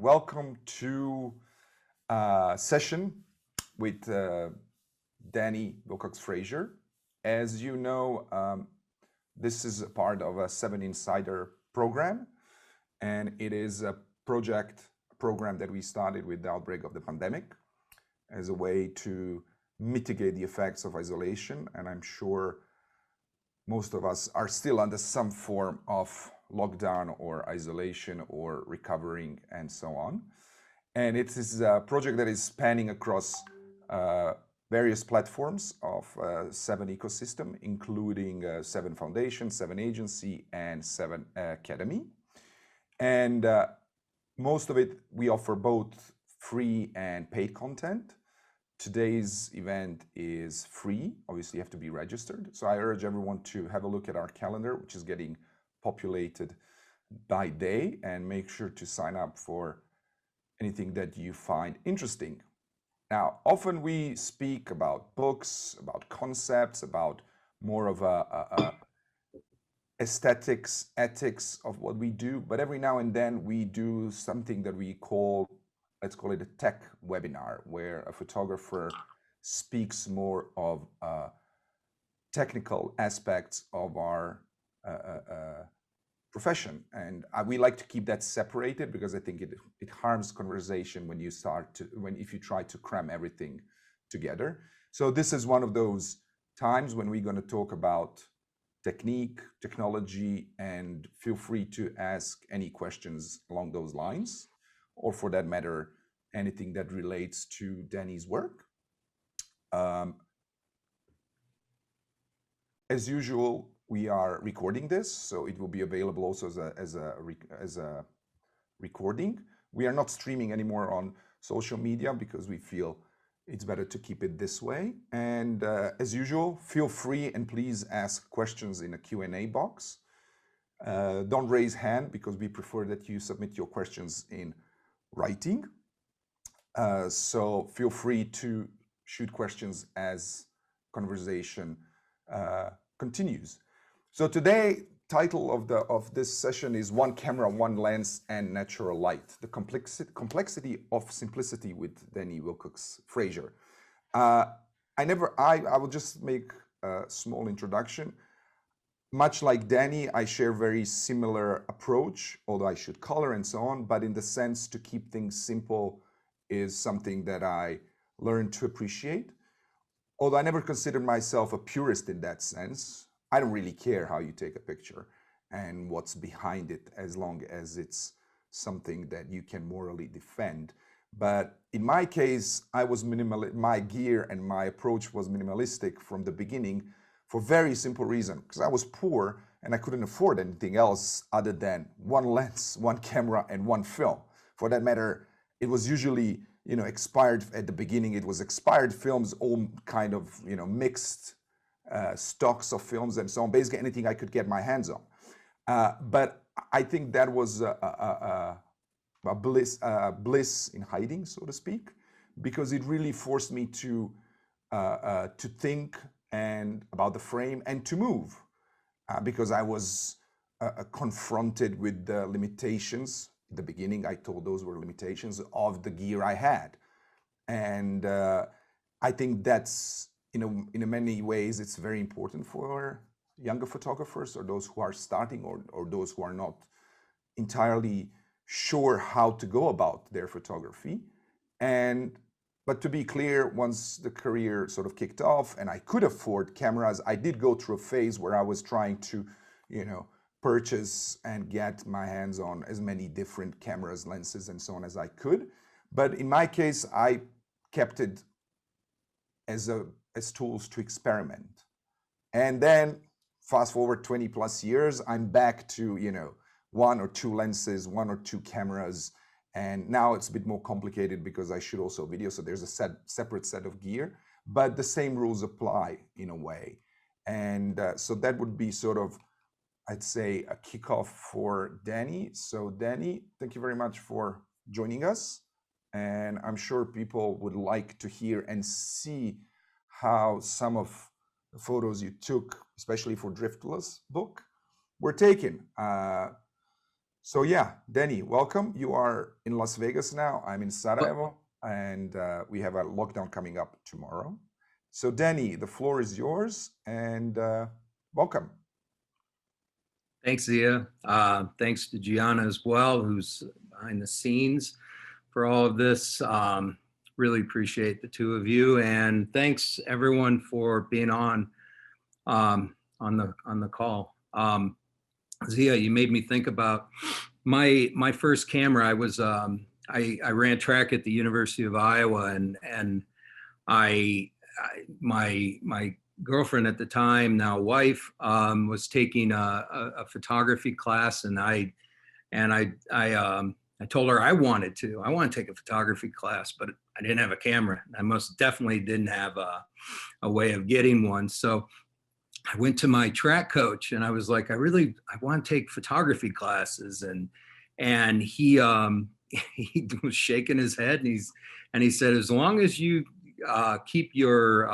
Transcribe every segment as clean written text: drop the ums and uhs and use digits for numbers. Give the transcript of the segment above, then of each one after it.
welcome to a session with Danny Wilcox Frazier. As you know, this is a part of a 7 Insider program, and it is a program that we started with the outbreak of the pandemic as a way to mitigate the effects of isolation. And I'm sure most of us are still under some form of lockdown or isolation or recovering and so on. And it is a project that is spanning across various platforms of 7 ecosystem, including 7 Foundation, 7 Agency, and 7 Academy. And most of it, we offer both free and paid content. Today's event is free. Obviously, you have to be registered. So I urge everyone to have a look at our calendar, which is getting populated by day, and make sure to sign up for anything that you find interesting. Now, often we speak about books, about concepts, about more of a aesthetics, ethics of what we do, but every now and then we do something that we call, let's call it a tech webinar, where a photographer speaks more of technical aspects of our profession. And we like to keep that separated because I think it harms conversation when if you try to cram everything together. So this is one of those times when we're going to talk about technique, technology, and feel free to ask any questions along those lines, or for that matter, anything that relates to Danny's work. As usual, we are recording this, so it will be available also as a recording. We are not streaming anymore on social media because we feel it's better to keep it this way. And as usual, feel free and please ask questions in a Q&A box. Don't raise hand because we prefer that you submit your questions in writing. So feel free to shoot questions as conversation continues. So today, title of this session is One Camera, One Lens, and Natural Light: the complexity of simplicity with Danny Wilcox Frazier. I will just make a small introduction. Much like Danny, I share very similar approach, although I should color and so on, but in the sense to keep things simple is something that I learned to appreciate. Although I never considered myself a purist in that sense. I don't really care how you take a picture and what's behind it, as long as it's something that you can morally defend. But in my case, I was my gear and my approach was minimalistic from the beginning for very simple reason, because I was poor and I couldn't afford anything else other than one lens, one camera, and one film. For that matter, it was usually, expired at the beginning. It was expired films, all kind of, mixed stocks of films and so on, basically anything I could get my hands on. But I think that was a bliss in hiding, so to speak, because it really forced me to think and about the frame and to move, because I was confronted with the limitations. At the beginning, I thought those were limitations of the gear I had. And I think that's, in many ways, it's very important for younger photographers or those who are starting or those who are not entirely sure how to go about their photography. But to be clear, once the career sort of kicked off and I could afford cameras, I did go through a phase where I was trying to, purchase and get my hands on as many different cameras, lenses, and so on as I could. But in my case, I kept it as tools to experiment. And then fast forward 20 plus years, I'm back to, 1 or 2 lenses, 1 or 2 cameras. And now it's a bit more complicated because I shoot also video. So there's a separate set of gear, but the same rules apply in a way. And so that would be sort of, I'd say, a kickoff for Danny. So Danny, thank you very much for joining us. And I'm sure people would like to hear and see how some of the photos you took, especially for Driftless book, were taken. So yeah, Danny, welcome. You are in Las Vegas now. I'm in Oh, Sarajevo, and we have a lockdown coming up tomorrow. So Danny, the floor is yours, and welcome. thanks, Zia. Thanks to Gianna as well, who's behind the scenes for all of this. Really appreciate the two of you, and thanks everyone for being on the call. Zia, you made me think about my first camera. I ran track at the University of Iowa, and my girlfriend at the time, now wife, was taking a photography class, and I told her I want to take a photography class, but I didn't have a camera. I most definitely didn't have a way of getting one. So I went to my track coach and I was like, I want to take photography classes. And he he was shaking his head, and he said, as long as you keep your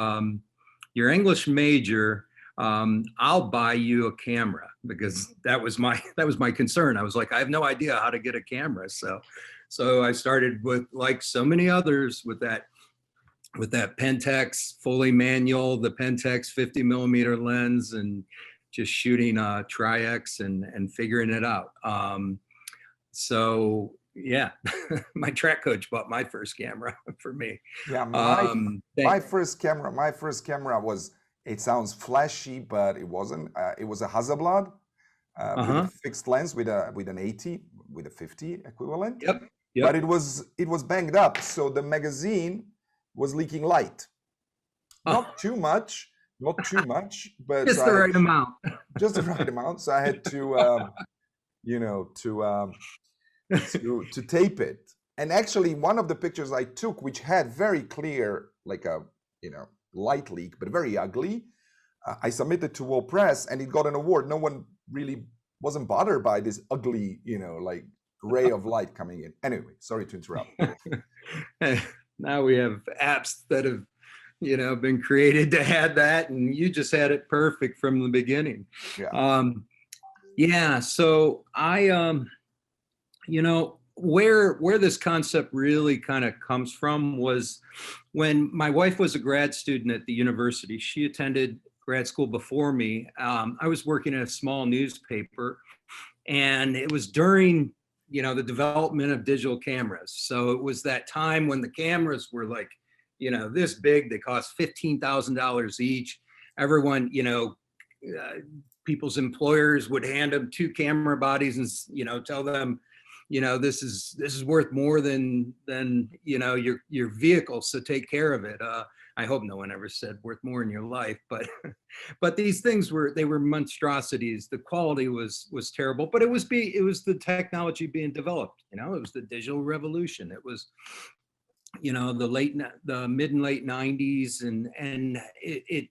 English major, I'll buy you a camera, because that was my concern. I was like, I have no idea how to get a camera. So I started with, like so many others, with that Pentax fully manual, the Pentax 50 millimeter lens, and just shooting Tri-X and figuring it out. So yeah, my track coach bought my first camera for me. Yeah, my first camera was. It sounds flashy, but it wasn't. It was a Hasselblad with a fixed lens with an 80 with a 50 equivalent. Yep. But it was banged up, so the magazine was leaking light. Not too much, but just the right amount. Just the right amount. So I had to, to tape it. And actually, one of the pictures I took, which had very clear, like a light leak, but very ugly, I submitted to World Press, and it got an award. No one really wasn't bothered by this ugly, like ray of light coming in. Anyway, sorry to interrupt. Now we have apps that have, been created to add that, and you just had it perfect from the beginning. Yeah. So I, where this concept really kind of comes from was when my wife was a grad student at the university. She attended grad school before me. I was working at a small newspaper, and it was during the development of digital cameras. So it was that time when the cameras were like, this big. They cost $15,000 each. Everyone, people's employers would hand them two camera bodies and tell them, this is worth more than your vehicle, so take care of it. I hope no one ever said worth more in your life, but these things were monstrosities. The quality was terrible, but it was the technology being developed. It was the digital revolution. It was the mid and late 90s, and it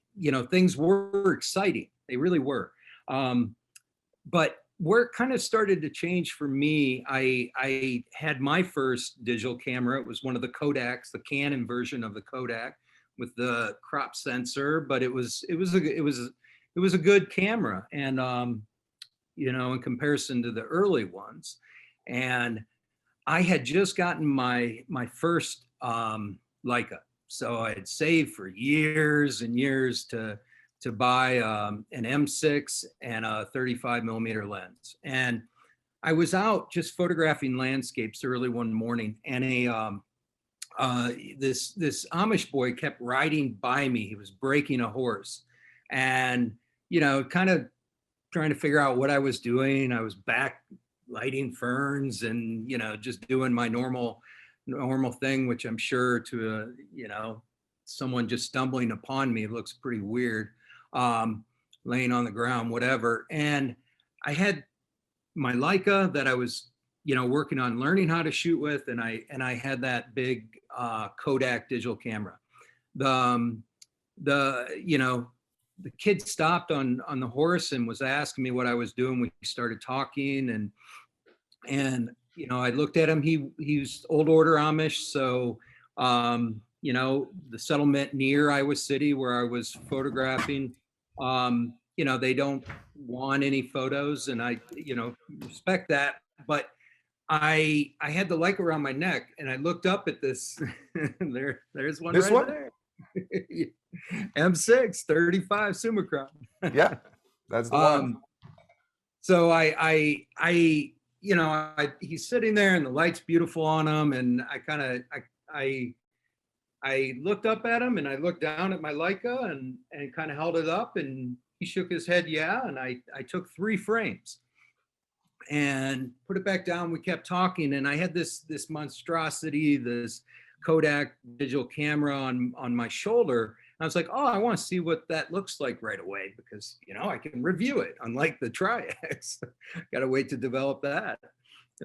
things were exciting. They really were. But where it kind of started to change for me, I had my first digital camera. It was one of the Kodaks, the Canon version of the Kodak, with the crop sensor, but it was a good camera, and in comparison to the early ones. And I had just gotten my first Leica, so I had saved for years and years to buy an M6 and a 35 millimeter lens. And I was out just photographing landscapes early one morning, and this Amish boy kept riding by me. He was breaking a horse, and kind of trying to figure out what I was doing. I was back lighting ferns and just doing my normal thing, which I'm sure to someone just stumbling upon me looks pretty weird, laying on the ground, whatever. And I had my Leica that I was working on learning how to shoot with, and I had that big Kodak digital camera. The kid stopped on the horse and was asking me what I was doing. We started talking, and I looked at him. He's old order Amish, so the settlement near Iowa City where I was photographing, they don't want any photos, and I respect that. but I had the Leica around my neck, and I looked up at this. There's one This right one? there. M6 35 Summicron. Yeah, that's the one. So he's sitting there, and the light's beautiful on him, and I looked up at him, and I looked down at my Leica, and kind of held it up, and he shook his head, yeah, and I took 3 frames and put it back down. We kept talking, and I had this monstrosity, this Kodak digital camera on my shoulder. I was like, oh, I want to see what that looks like right away, because I can review it, unlike the Tri-X. Got to wait to develop that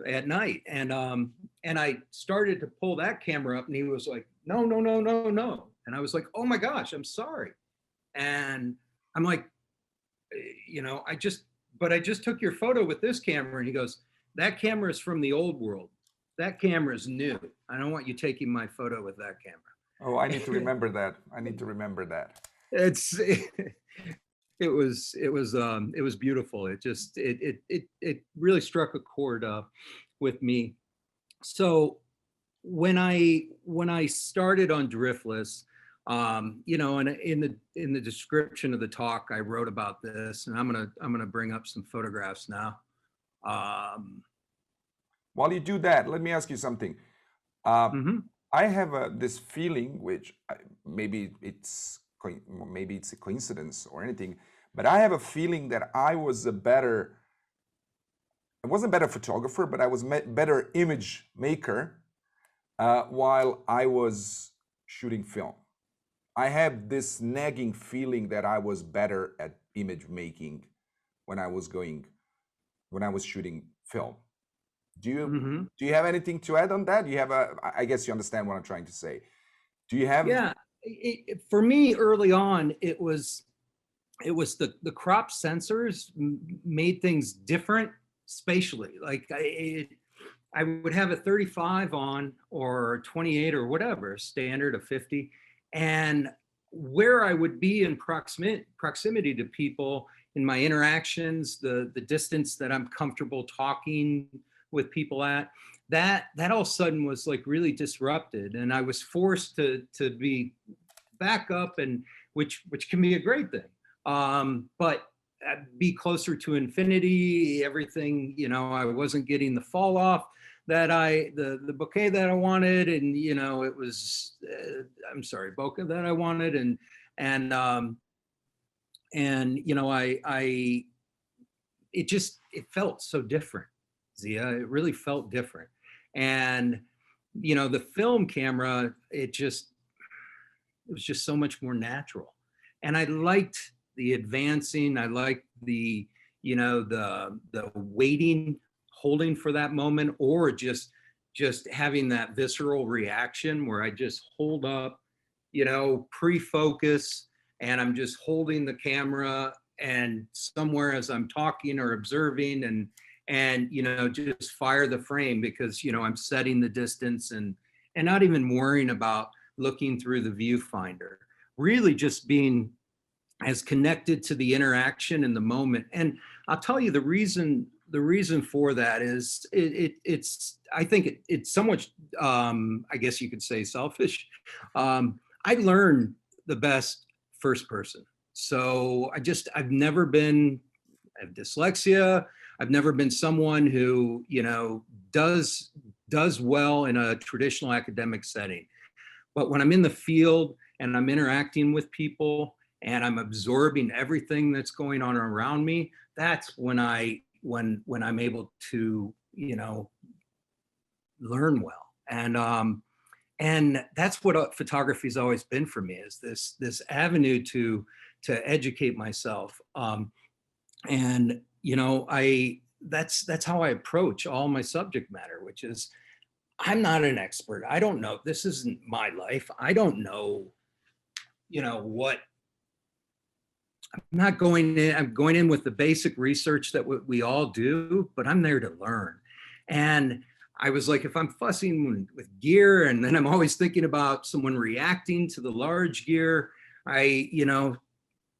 at night. And I started to pull that camera up, and he was like, no, no, no, no, no. And I was like, oh my gosh, I'm sorry. And I'm like, I just took your photo with this camera. And he goes, that camera is from the old world. That camera is new. I don't want you taking my photo with that camera. Oh, I need to remember that. I need to remember that. It was beautiful. It really struck a chord with me. So when I started on Driftless, and in the description of the talk, I wrote about this, and I'm gonna bring up some photographs now. While you do that, let me ask you something. I have this feeling, which maybe it's a coincidence or anything, but I have a feeling that I wasn't a better photographer, but I was better image maker while I was shooting film. I have this nagging feeling that I was better at image making when I was shooting film. Do you have anything to add on that? I guess you understand what I'm trying to say. Do you have? Yeah, for me early on, it was the crop sensors made things different spatially. Like I would have a 35 on, or 28, or whatever, standard of 50, and where I would be in proximity to people in my interactions, the distance that I'm comfortable talking with people at, that all of a sudden was like really disrupted, and I was forced to be back up, and which can be a great thing, but be closer to infinity. Everything, I wasn't getting the fall off that the bouquet that I wanted, and it was bokeh that I wanted, and it felt so different, Zia. It really felt different. And the film camera, it was just so much more natural, and I liked the advancing. I liked the the waiting, holding for that moment, or just having that visceral reaction where I just hold up, pre-focus, and I'm just holding the camera, and somewhere as I'm talking or observing, and just fire the frame, because I'm setting the distance, and not even worrying about looking through the viewfinder, really just being as connected to the interaction in the moment. And I'll tell you the reason for that is I think it's somewhat, I guess you could say, selfish. I learn the best first person. So I have have dyslexia. I've never been someone who, does well in a traditional academic setting. But when I'm in the field and I'm interacting with people and I'm absorbing everything that's going on around me, that's when I'm able to, learn well. And that's what photography's always been for me, is this avenue to educate myself. And that's how I approach all my subject matter, which is, I'm not an expert. I don't know. This isn't my life. I don't know, what. I'm going in with the basic research that we all do, but I'm there to learn. And I was like, if I'm fussing with gear, and then I'm always thinking about someone reacting to the large gear,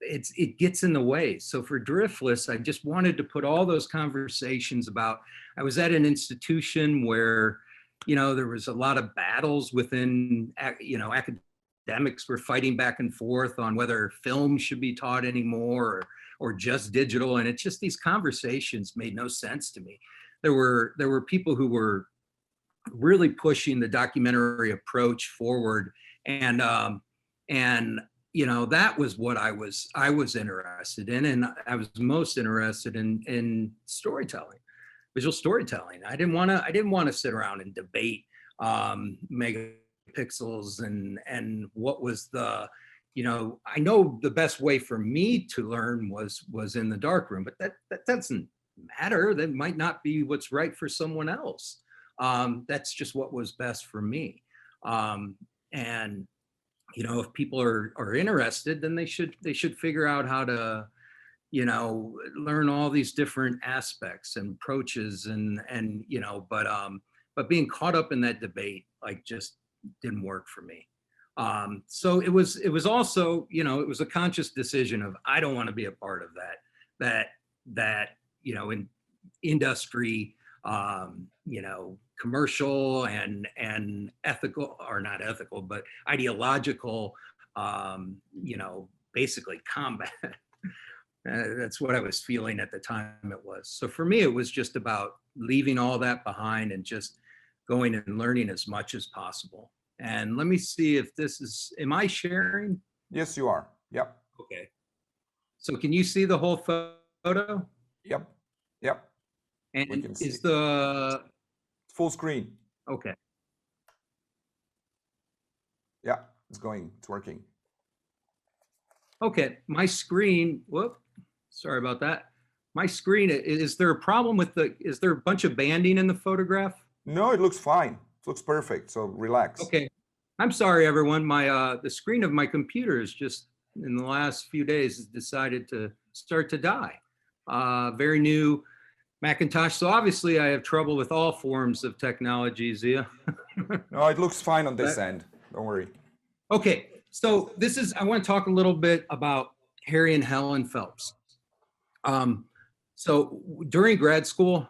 it gets in the way. So for Driftless, I just wanted to put all those conversations about, I was at an institution where, there was a lot of battles within, academics were fighting back and forth on whether film should be taught anymore or just digital. And it's just, these conversations made no sense to me. There were people who were really pushing the documentary approach forward. And that was what I was interested in. And I was most interested in storytelling, visual storytelling. I didn't want to sit around and debate megapixels and what was the, I know the best way for me to learn was in the darkroom, but that doesn't matter. That might not be what's right for someone else. That's just what was best for me. And if people are interested, then they should figure out how to, learn all these different aspects and approaches but being caught up in that debate, like, just didn't work for me. So it was also, it was a conscious decision of, I don't want to be a part of that, in industry, commercial and ethical, or not ethical, but ideological, basically combat. That's what I was feeling at the time it was. So for me, it was just about leaving all that behind and just going and learning as much as possible. And let me see if this is, am I sharing? Yes, you are. Yep. Okay. So can you see the whole photo? Yep. Yep. And is the full screen? Okay. Yeah, it's working. Okay, my screen, whoop, sorry about that. My screen, is there a problem with is there a bunch of banding in the photograph? No, it looks fine. It looks perfect, so relax. Okay, I'm sorry everyone. The screen of my computer is just, in the last few days, has decided to start to die. Very new Macintosh, so obviously I have trouble with all forms of technology, Zia. No, it looks fine on this end, don't worry. Okay, so I want to talk a little bit about Harry and Helen Phelps. So during grad school,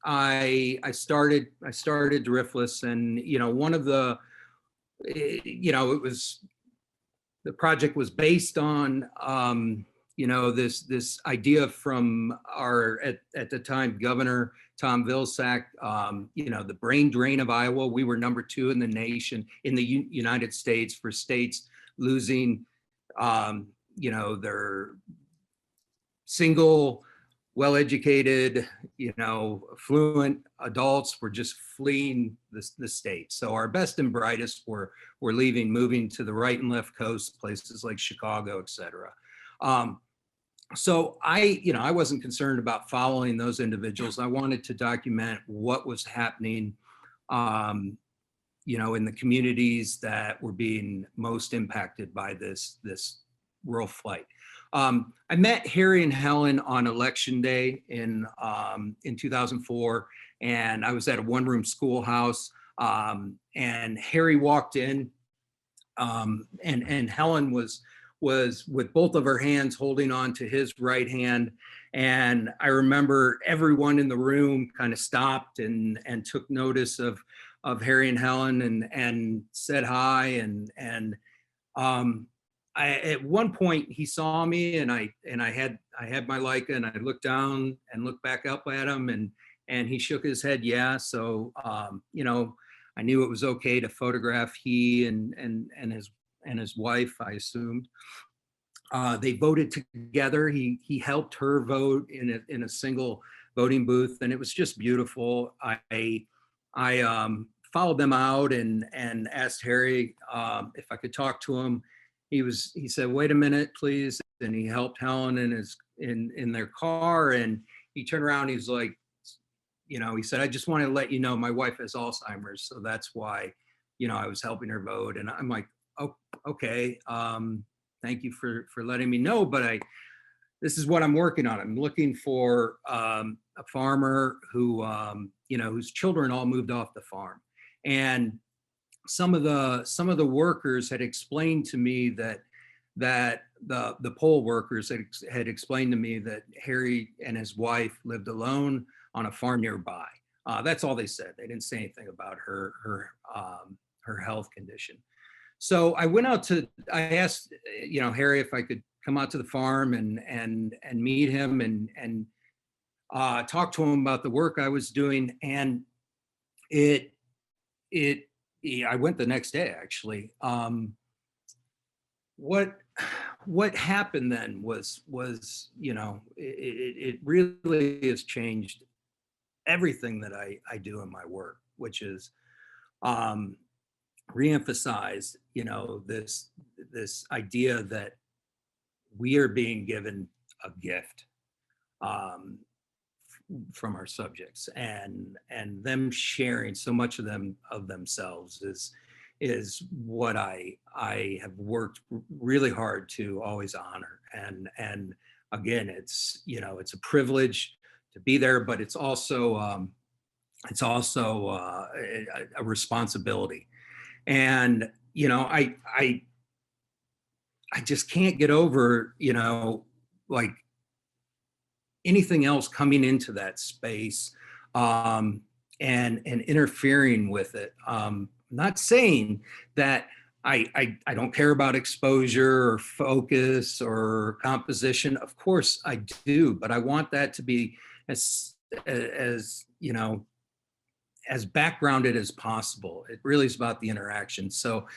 I started Driftless, and one of the, the project was based on this idea from our at the time Governor Tom Vilsack, the brain drain of Iowa. We were number 2 in the nation, in the United States, for states losing, their single, well-educated, fluent adults were just fleeing the state. So our best and brightest were moving to the right and left coast, places like Chicago, et cetera. So I wasn't concerned about following those individuals. I wanted to document what was happening, in the communities that were being most impacted by this rural flight. I met Harry and Helen on election day in 2004, and I was at a one-room schoolhouse, and Harry walked in, and Helen was with both of her hands holding on to his right hand. And I remember everyone in the room kind of stopped and took notice of Harry and Helen and said hi. And at one point he saw me, and I had my Leica, and I looked down and looked back up at him, and he shook his head, yeah. So I knew it was okay to photograph he and his wife, I assumed. They voted together. He helped her vote in a single voting booth, and it was just beautiful. I followed them out and asked Harry if I could talk to him. He said, "Wait a minute, please," and he helped Helen in their car, and he turned around. He's like, he said, "I just want to let you know my wife has Alzheimer's, so that's why, I was helping her vote." And I'm like, "Oh, okay. Thank you for letting me know, but this is what I'm working on. I'm looking for a farmer who, whose children all moved off the farm, and some of the workers had explained to me that the poll workers had explained to me that Harry and his wife lived alone on a farm nearby. That's all they said. They didn't say anything about her health condition. So I went out I asked, Harry if I could come out to the farm and meet him and talk to him about the work I was doing. And I went the next day, actually. What happened then was it really has changed everything that I do in my work, which is reemphasize, this idea that we are being given a gift from our subjects, and them sharing so much of themselves is what I have worked really hard to always honor. And again, it's a privilege to be there, but it's also a responsibility. And I just can't get over like anything else coming into that space and interfering with it. Not saying that I don't care about exposure or focus or composition. Of course I do, but I want that to be as backgrounded as possible. It really is about the interaction. So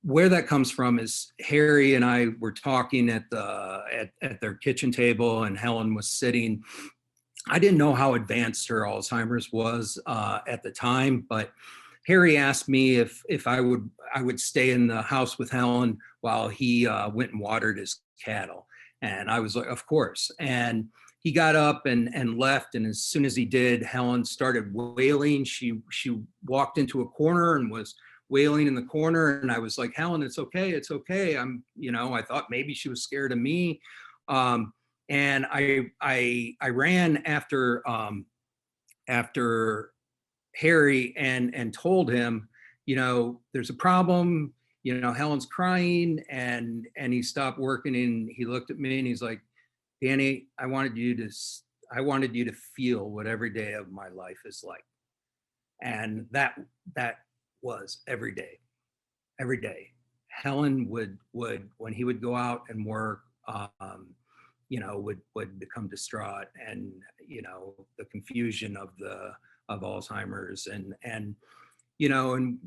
where that comes from is Harry and I were talking at their kitchen table, and Helen was sitting. I didn't know how advanced her Alzheimer's was at the time, but Harry asked me if I would stay in the house with Helen while he went and watered his cattle. And I was like, of course. And he got up and left. And as soon as he did, Helen started wailing. She walked into a corner and was wailing in the corner. And I was like, Helen, it's okay. It's okay. I thought maybe she was scared of me. And I ran after Harry and told him, there's a problem, Helen's crying, and he stopped working and he looked at me and he's like, Danny, I wanted you to feel what every day of my life is like. And that was every day. Helen would when he would go out and work, would become distraught, and the confusion of Alzheimer's, and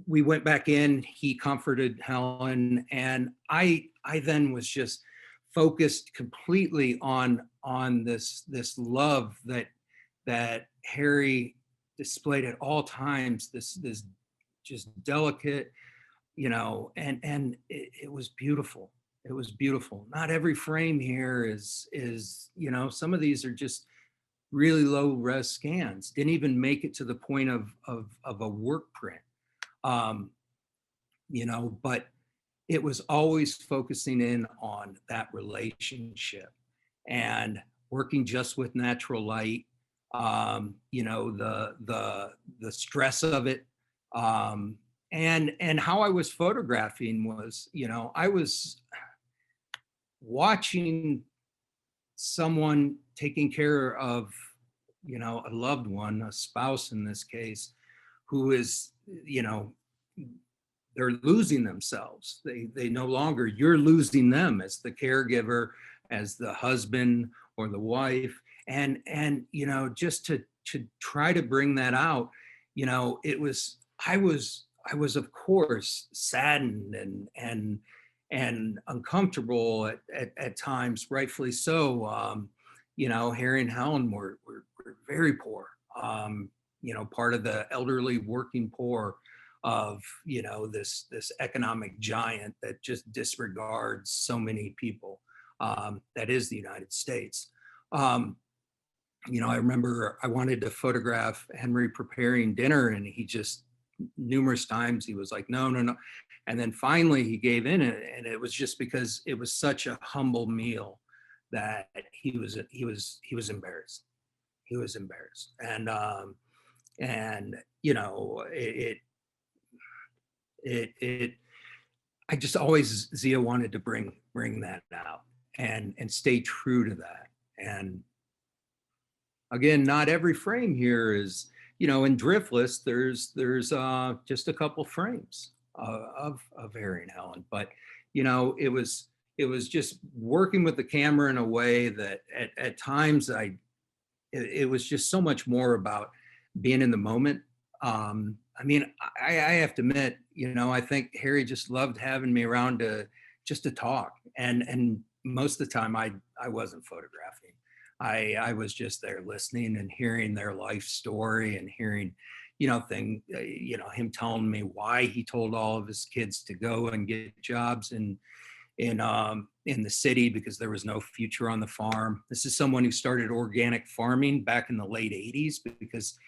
we went back in. He comforted Helen, and I then was just focused completely on this love that Harry displayed at all times. This just delicate, and it was beautiful. It was beautiful. Not every frame here is some of these are just really low res scans. Didn't even make it to the point of a work print, but it was always focusing in on that relationship and working just with natural light, the stress of it, and how I was photographing was, I was watching someone taking care of, a loved one, a spouse in this case, who is, they're losing themselves. They no longer, you're losing them as the caregiver, as the husband or the wife. And just to try to bring that out, I was of course saddened and uncomfortable at times, rightfully so. Harry and Helen were very poor, part of the elderly working poor of, this economic giant that just disregards so many people. That is the United States. I remember I wanted to photograph Henry preparing dinner, and he just numerous times he was like, no. And then finally he gave in, and it was just because it was such a humble meal that he was embarrassed. He was embarrassed. And I just always, Zia wanted to bring that out and stay true to that. And again, not every frame here is, in Driftless, there's just a couple frames of Harry and Helen, but it was just working with the camera in a way that at times it was just so much more about being in the moment. I mean, I have to admit, I think Harry just loved having me around just to talk. And most of the time I wasn't photographing. I was just there listening and hearing their life story and hearing, him telling me why he told all of his kids to go and get jobs in the city because there was no future on the farm. This is someone who started organic farming back in the late 80s because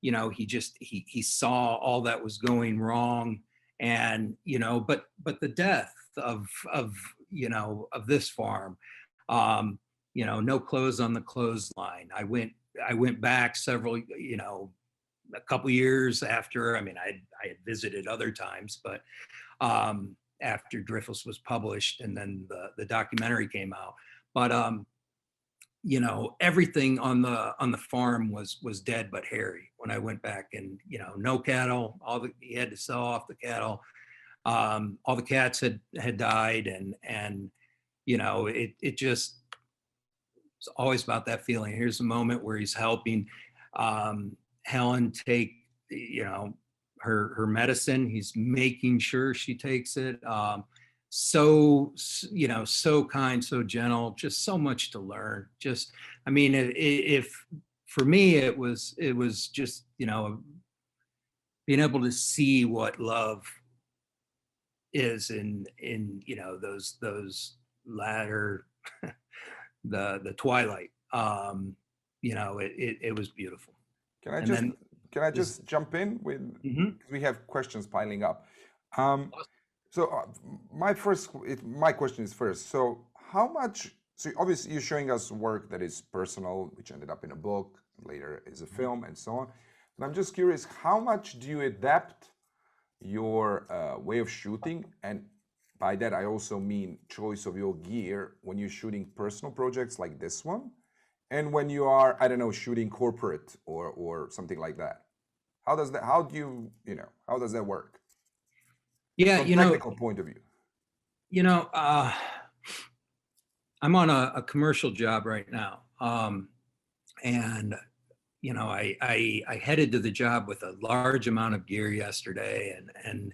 he saw all that was going wrong. And but the death of this farm, no clothes on the clothesline. I went back several, a couple years after. I mean, I had visited other times, but after Driftless was published and then the documentary came out. But everything on the farm was dead but Harry. When I went back, and no cattle, he had to sell off the cattle. All the cats had died, and it just, it's always about that feeling. Here's a moment where he's helping Helen take her medicine. He's making sure she takes it. So kind, so gentle, just so much to learn. Just, I mean, if for me it was just being able to see what love is in those latter the twilight. It was beautiful. Can I just jump in with, because we have questions piling up. So my question is first. So obviously you're showing us work that is personal, which ended up in a book, later is a film, and so on. And I'm just curious, how much do you adapt your way of shooting? And by that, I also mean choice of your gear when you're shooting personal projects like this one, and when you are, I don't know, shooting corporate or something like that. How does that work? Yeah, from a technical point of view. I'm on a commercial job right now, and I headed to the job with a large amount of gear yesterday, and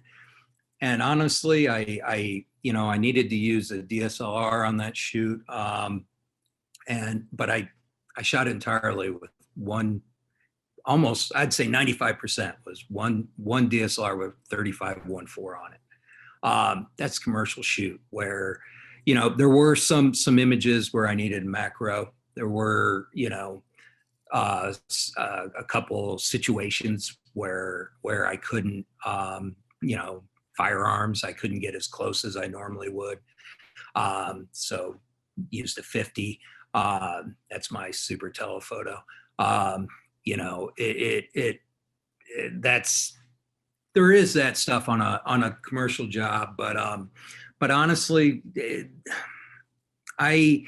honestly, I needed to use a DSLR on that shoot, but I shot entirely with one. Almost, I'd say 95% was one DSLR with 35-1.4 on it. That's commercial shoot where, there were some images where I needed macro. There were, a couple situations where I couldn't, firearms, I couldn't get as close as I normally would. So used a 50. That's my super telephoto. There is that stuff on a commercial job, but honestly, I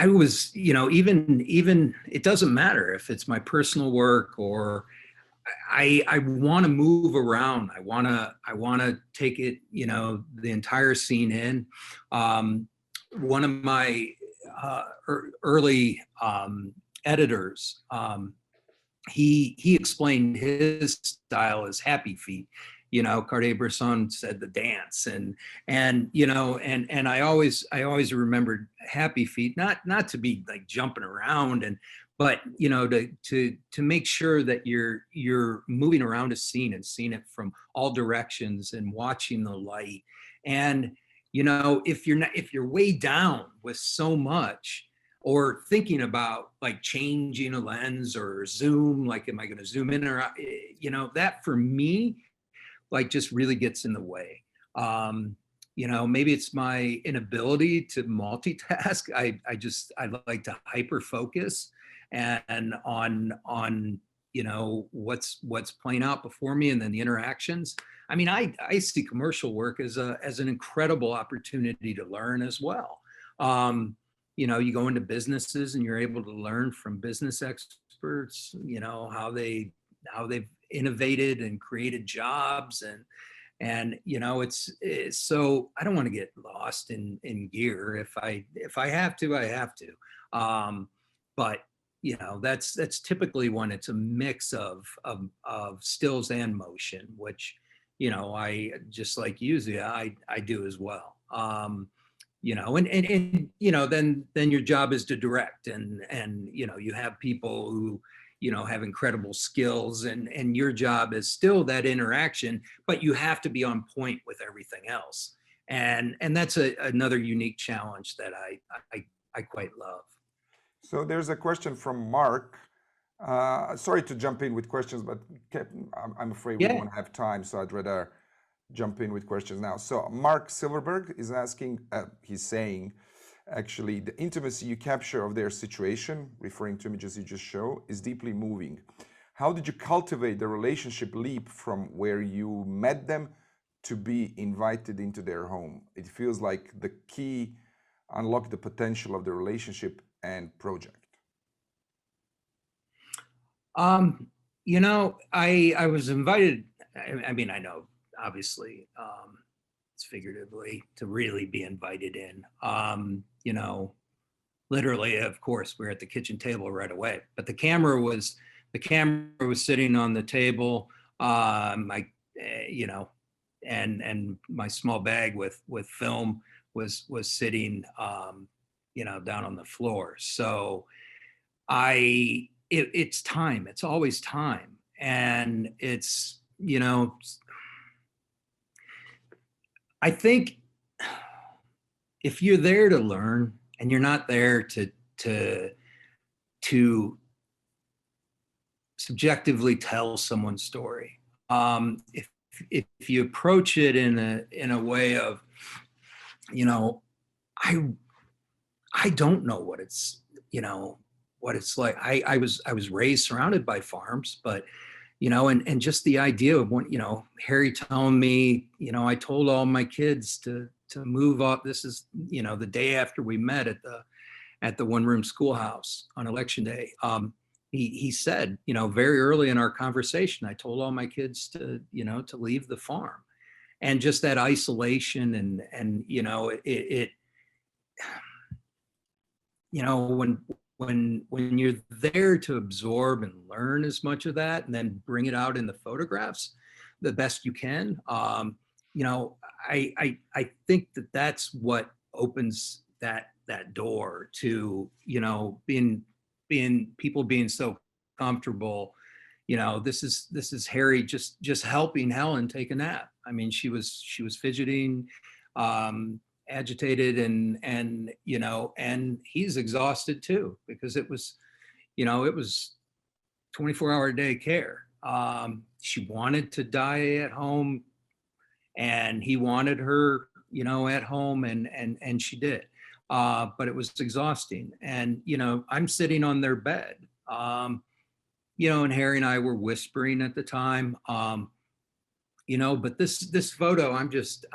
was, even it doesn't matter if it's my personal work or I want to move around. I want to take it, the entire scene in. One of my early editors, he explained his style as happy feet. Cartier-Bresson said the dance, and I always remembered happy feet, not to be like jumping around, but to make sure that you're moving around a scene and seeing it from all directions and watching the light. And if you're way down with so much, or thinking about like changing a lens or zoom, like, am I going to zoom in or, that for me, like just really gets in the way. Maybe it's my inability to multitask. I like to hyper focus and on what's playing out before me, and then the interactions. I mean, I see commercial work as an incredible opportunity to learn as well. You go into businesses and you're able to learn from business experts, how they've innovated and created jobs, and it's so I don't want to get lost in gear. If I have to, I have to. But that's typically when it's a mix of stills and motion, which I, just like you, I do as well. Then your job is to direct, and you have people who have incredible skills, and your job is still that interaction, but you have to be on point with everything else, and that's another unique challenge that I quite love. So there's a question from Mark. Sorry to jump in with questions, but I'm afraid we Yeah. won't have time, so I'd rather jump in with questions now. So Mark Silverberg is asking, he's saying, actually, the intimacy you capture of their situation, referring to images you just show, is deeply moving. How did you cultivate the relationship leap from where you met them to be invited into their home? It feels like the key unlock the potential of the relationship and project. I was invited. I mean, I know, obviously, it's figuratively, to really be invited in. Literally, of course, we're at the kitchen table right away. But the camera was sitting on the table. And my small bag with film was sitting, down on the floor. So it's time. It's always time, and it's I think if you're there to learn and you're not there to subjectively tell someone's story, if you approach it in a way of, I don't know what it's like. I was raised surrounded by farms, but and just the idea of when, Harry telling me, I told all my kids to move up. This is, the day after we met at the one-room schoolhouse on election day. He said, very early in our conversation, I told all my kids to leave the farm, and just that isolation and it when you're there to absorb and learn as much of that and then bring it out in the photographs the best you can, I think that's what opens that door to, being people being so comfortable. This is Harry just helping Helen take a nap. I mean, she was fidgeting, agitated, and he's exhausted too, because it was 24-hour day care. She wanted to die at home, and he wanted her at home, and she did, but it was exhausting. And I'm sitting on their bed, and Harry and I were whispering at the time, but this photo, I'm just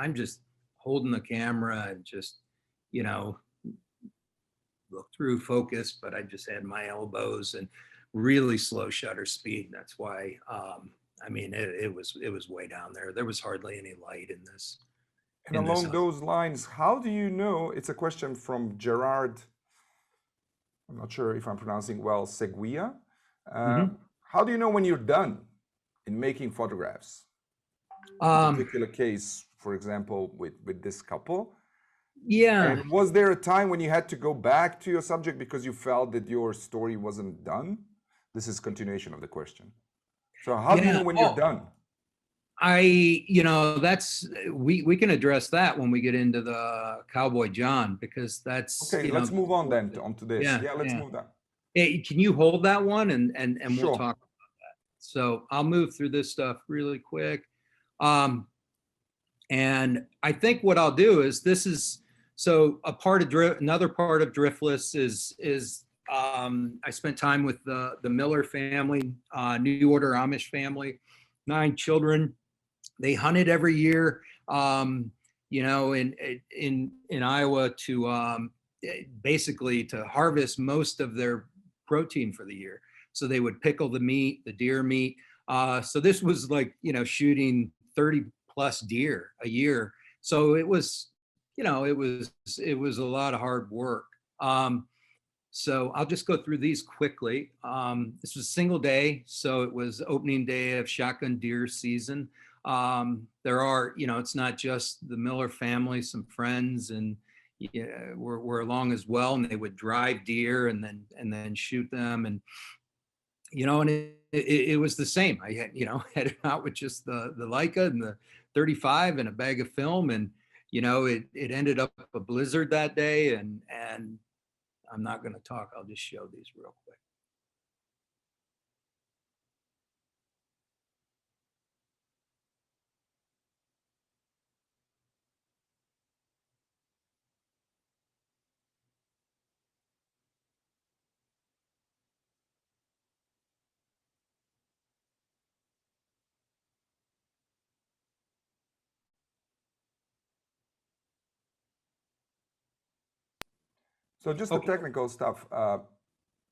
holding the camera and just, look through focus, but I just had my elbows and really slow shutter speed. That's why, it was way down there. There was hardly any light in this. And along those lines, how do you know, it's a question from Gerard, I'm not sure if I'm pronouncing well, Seguia. How do you know when you're done in making photographs? In a particular case, for example, with this couple. Yeah. And was there a time when you had to go back to your subject because you felt that your story wasn't done? This is continuation of the question. So how do you know when you're done? That's, we can address that when we get into the Cowboy John, because that's okay. Let's move on then onto this. Yeah, let's move that. Hey, can you hold that one and Sure. we'll talk about that. So I'll move through this stuff really quick. And I think what I'll do is, this is, so another part of Driftless is I spent time with the Miller family, New Order Amish family, 9 children. They hunted every year, you know, in Iowa to basically to harvest most of their protein for the year. So they would pickle the meat, the deer meat. So this was like, you know, shooting 30 plus deer a year. So it was, you know, it was a lot of hard work. So I'll just go through these quickly. This was a single day, so it was opening day of shotgun deer season. There are, you know, it's not just the Miller family, some friends and yeah, were along as well, and they would drive deer and then shoot them, and you know, and it was the same. I had, you know, headed out with just the Leica and the 35 and a bag of film, and you know, it ended up a blizzard that day, and I'm not going to talk. I'll just show these real quick. So just the Okay. technical stuff.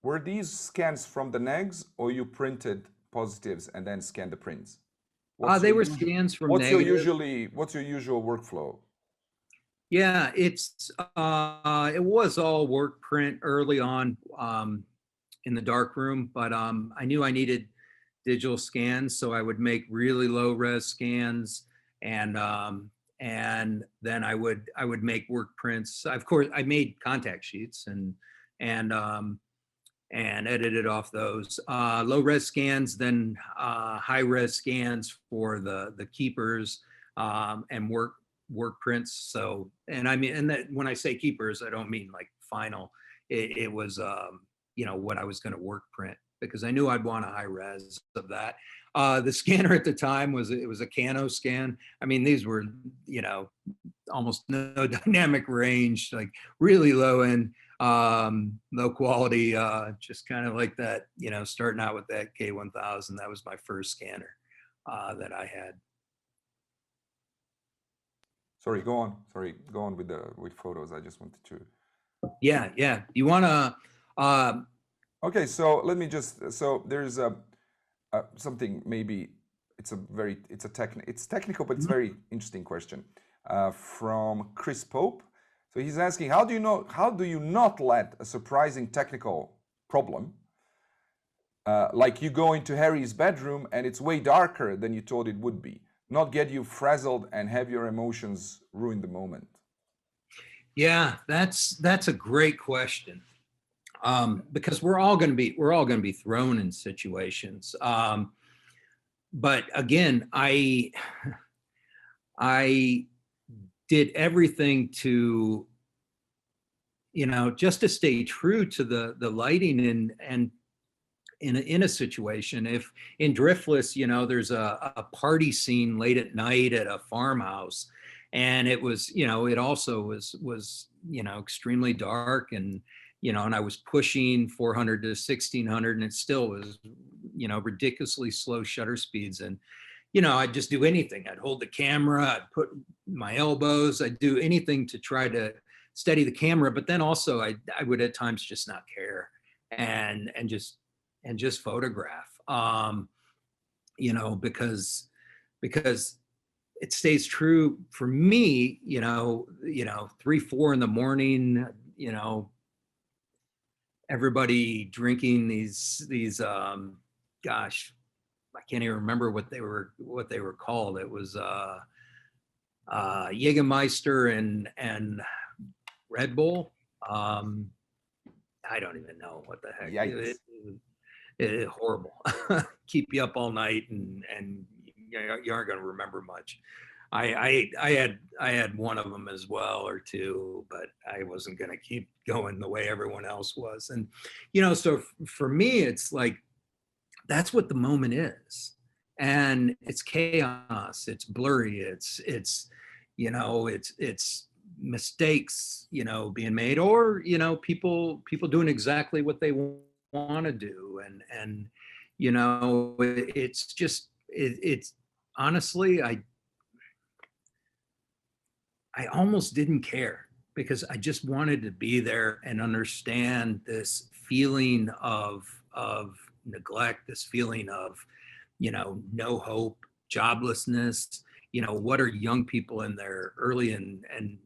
Were these scans from the negs, or you printed positives and then scanned the prints? They were scans from negative. What's your usual workflow? Yeah, it was all work print early on in the dark room, but I knew I needed digital scans, so I would make really low res scans, and then I would make work prints. Of course, I made contact sheets and edited off those low res scans, then high res scans for the keepers and work prints. So, and I mean, and that when I say keepers, I don't mean like final. It was you know, what I was going to work print, because I knew I'd want a high res of that. The scanner at the time was a Cano scan. I mean, these were, you know, almost no dynamic range, like really low end, low quality, just kind of like that, you know, starting out with that K1000. That was my first scanner that I had. Sorry, go on. Sorry, go on with photos. I just wanted to. Yeah, yeah. You want to? Okay, so let me just. So there's something, maybe it's technical, but it's a very interesting question from Chris Pope. So he's asking, how do you not let a surprising technical problem, like you go into Harry's bedroom and it's way darker than you thought it would be, not get you frazzled and have your emotions ruin the moment? Yeah, that's a great question. Because we're all going to be thrown in situations. But again, I did everything to, you know, just to stay true to the lighting and in a situation. If in Driftless, you know, there's a party scene late at night at a farmhouse, and it was, you know, it also was, you know, extremely dark, and you know, and I was pushing 400 to 1600, and it still was, you know, ridiculously slow shutter speeds. And, you know, I'd just do anything. I'd hold the camera, I'd put my elbows, I'd do anything to try to steady the camera. But then also I would at times just not care and just photograph, you know, because it stays true for me, you know, 3, 4 in the morning, you know, everybody drinking these gosh, I can't even remember what they were called. It was Jägermeister and Red Bull. I don't even know what the heck. It horrible. Keep you up all night, and you aren't going to remember much. I had one of them as well, or two, but I wasn't going to keep going the way everyone else was. And, you know, so for me, it's like, that's what the moment is. And it's chaos, it's blurry, it's, you know, it's mistakes, being made, or, people doing exactly what they want to do. And, it's just, it's honestly, I almost didn't care because I just wanted to be there and understand this feeling of neglect, this feeling of, no hope, joblessness. What are young people in their early and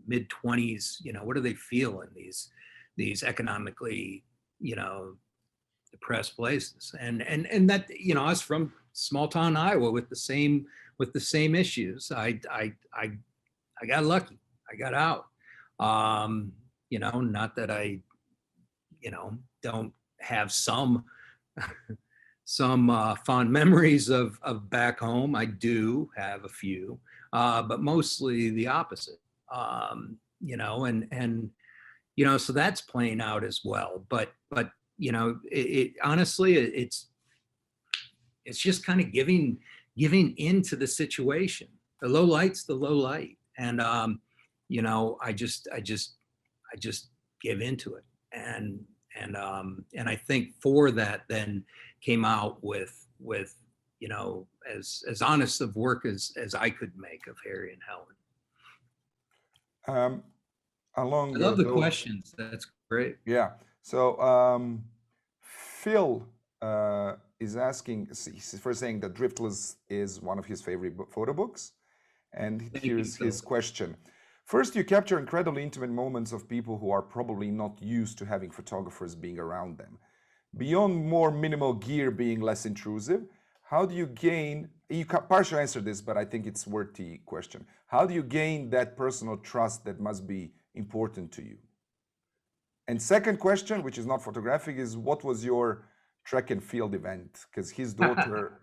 mid 20s, what do they feel in these economically, depressed places? And that, us from small town Iowa with the same issues. I got lucky. I got out. Not that I, don't have some fond memories of back home. I do have a few, but mostly the opposite. So that's playing out as well. But honestly, it's just kind of giving into the situation. The low light's the low light, and I just give into it, and I think for that then came out with as honest of work as I could make of Harry and Helen. Along I love the those, questions. That's great. yeah. So Phil is asking, he's first saying that Driftless is one of his favorite photo books. And here's his question. First, you capture incredibly intimate moments of people who are probably not used to having photographers being around them. Beyond more minimal gear being less intrusive, how do you gain, you partially answered this, but I think it's worth the question. How do you gain that personal trust that must be important to you? And second question, which is not photographic, is what was your track and field event? Because his daughter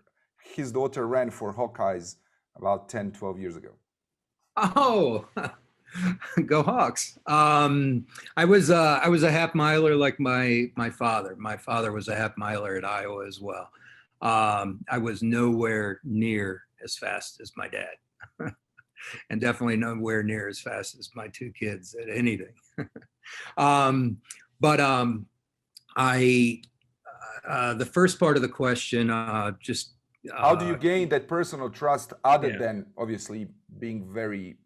ran for Hawkeyes about 10, 12 years ago. Oh, go Hawks. I was a half miler like my father. My father was a half miler at Iowa as well. I was nowhere near as fast as my dad. And definitely nowhere near as fast as my two kids at anything. But the first part of the question, just how do you gain that personal trust other than obviously being very,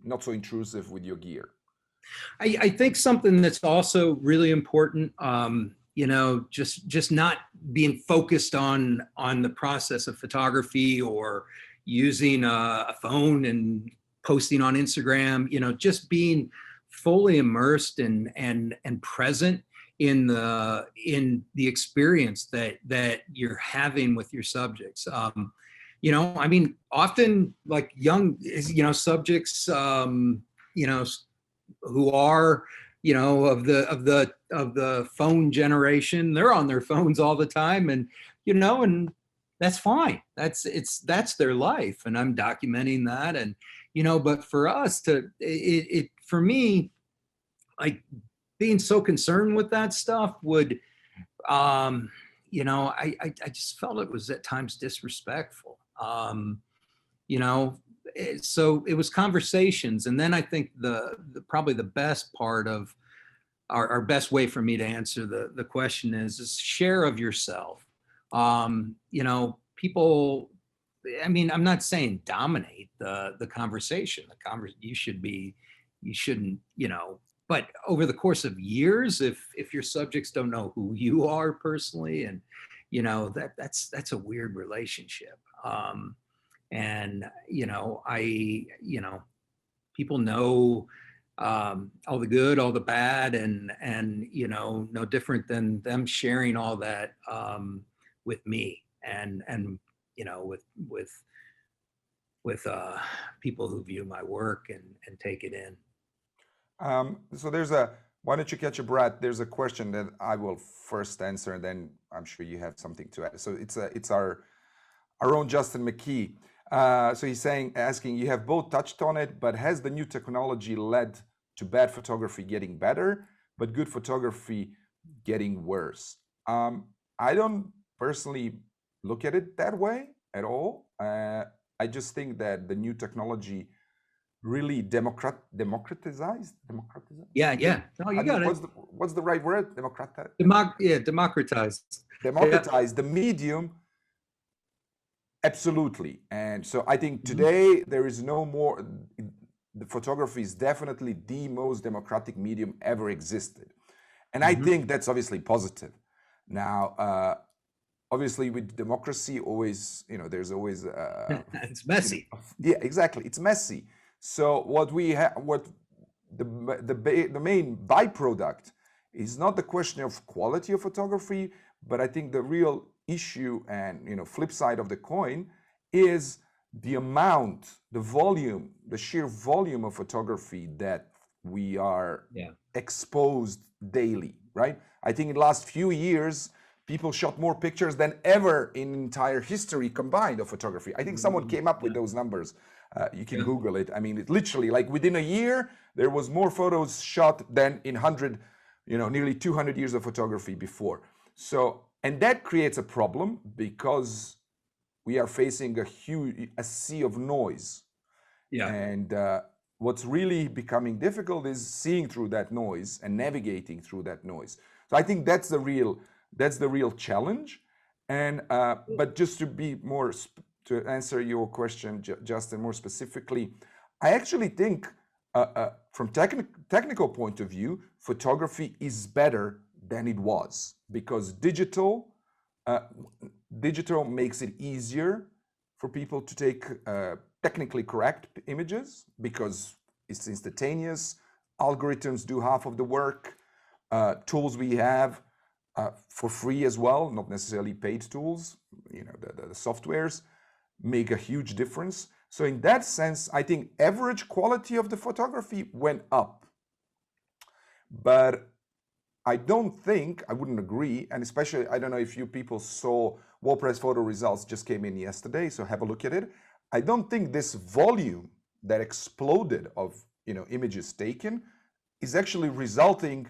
not so intrusive with your gear? I think something that's also really important, just not being focused on the process of photography or using a phone and posting on Instagram, just being fully immersed and present in the experience that you're having with your subjects. Often like young, subjects, who are, of the phone generation, they're on their phones all the time, and that's fine. That's their life, and I'm documenting that. And but for us for me, like being so concerned with that stuff would, I just felt it was at times disrespectful. So it was conversations, and then I think the probably the best part of our best way for me to answer the question is share of yourself. People, I'm not saying dominate the conversation. You shouldn't, but over the course of years, if your subjects don't know who you are personally, and that's a weird relationship. And people know all the good, all the bad, and no different than them sharing all that with me, and with people who view my work and take it in. So why don't you catch a breath? There's a question that I will first answer, and then I'm sure you have something to add. So it's our own Justin McKee. So he's asking, you have both touched on it, but has the new technology led to bad photography getting better, but good photography getting worse? I don't personally look at it that way at all. I just think that the new technology really democratized. Yeah. No, you got it. What's the right word? Democratized. Yeah. Democratize the medium. Absolutely. And so I think Mhm. today there is no more, the photography is definitely the most democratic medium ever existed. And I Mhm. think that's obviously positive. Now, obviously with democracy, always, there's always, It's messy. yeah, exactly. It's messy. So what we have, what the main byproduct is not the question of quality of photography, but I think the real issue and flip side of the coin is the amount, the volume, the sheer volume of photography that we are Yeah. exposed daily, right? I think in the last few years, people shot more pictures than ever in entire history combined of photography. I think someone came up with those numbers. You can Yeah. Google it. I mean, it literally, like within a year, there was more photos shot than in 100, nearly 200 years of photography before. So, and that creates a problem because we are facing a sea of noise. Yeah. And what's really becoming difficult is seeing through that noise and navigating through that noise. So I think that's the real challenge. And but just to be more to answer your question, Justin, more specifically, I actually think from technical point of view, photography is better than it was because uh, digital makes it easier for people to take technically correct images because it's instantaneous. Algorithms do half of the work. Tools we have for free as well, not necessarily paid tools. The softwares make a huge difference. So in that sense, I think average quality of the photography went up. But I wouldn't agree, and especially, I don't know if you people saw WordPress photo results just came in yesterday, so have a look at it. I don't think this volume that exploded of images taken is actually resulting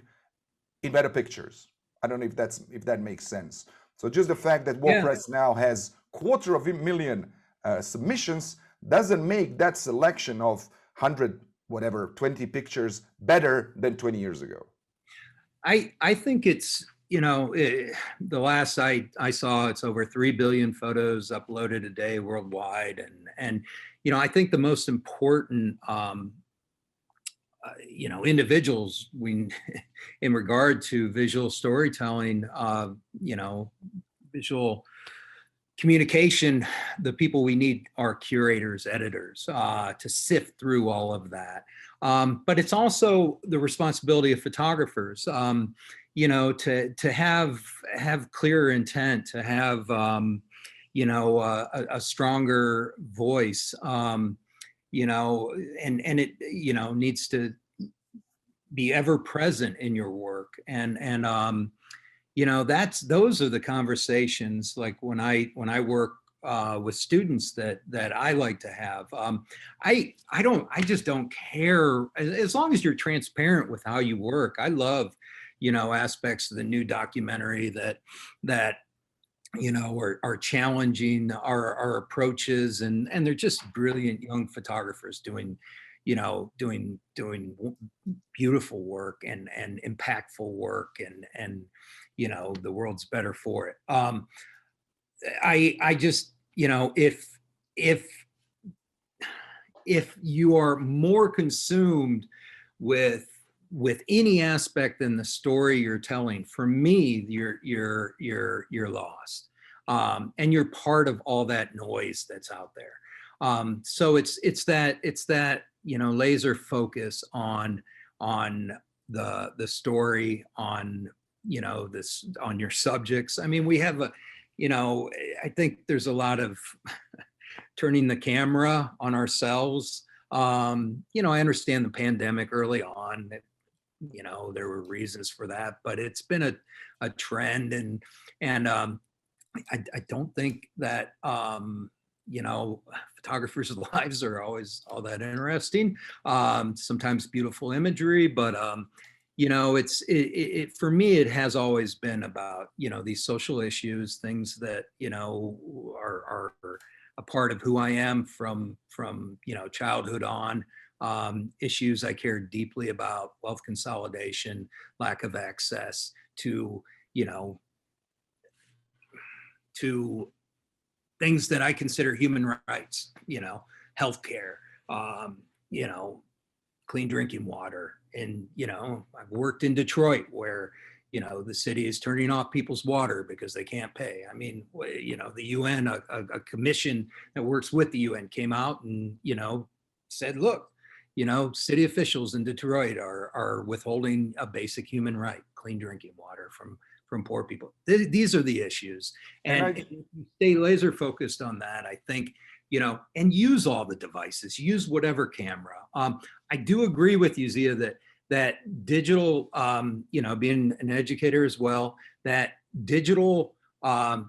in better pictures. I don't know if that makes sense. So just the fact that Yeah. WordPress now has 250,000 submissions doesn't make that selection of 100 whatever 20 pictures better than 20 years ago. I think it's, the last I saw, it's over 3 billion photos uploaded a day worldwide. And I think the most important, individuals we, in regard to visual storytelling, visual communication, the people we need are curators, editors, to sift through all of that. But it's also the responsibility of photographers, to have clear intent, to have a stronger voice, and it needs to be ever present in your work. And those are the conversations, like when I work with students, that I like to have. I just don't care, as long as you're transparent with how you work. I love aspects of the new documentary that are challenging our approaches, and they're just brilliant young photographers doing beautiful work and impactful work, and the world's better for it. I just, if you are more consumed with any aspect in the story you're telling, for me, you're lost, and you're part of all that noise that's out there. So it's that laser focus on the story, on on your subjects. I mean, we have I think there's a lot of turning the camera on ourselves. I understand the pandemic early on, that there were reasons for that, but it's been a trend, and I don't think that photographers' lives are always all that interesting. Sometimes beautiful imagery, but for me, it has always been about these social issues, things that are a part of who I am from childhood on. issues I care deeply about: wealth consolidation, lack of access to, to things that I consider human rights, healthcare, um, you know, clean drinking water. And, I've worked in Detroit where, the city is turning off people's water because they can't pay. I mean, the UN, a commission that works with the UN came out and, said, look, city officials in Detroit are withholding a basic human right, clean drinking water from poor people. These are the issues. And if you stay laser focused on that, I think, and use all the devices, use whatever camera. I do agree with you, Zia, that digital, being an educator as well, that digital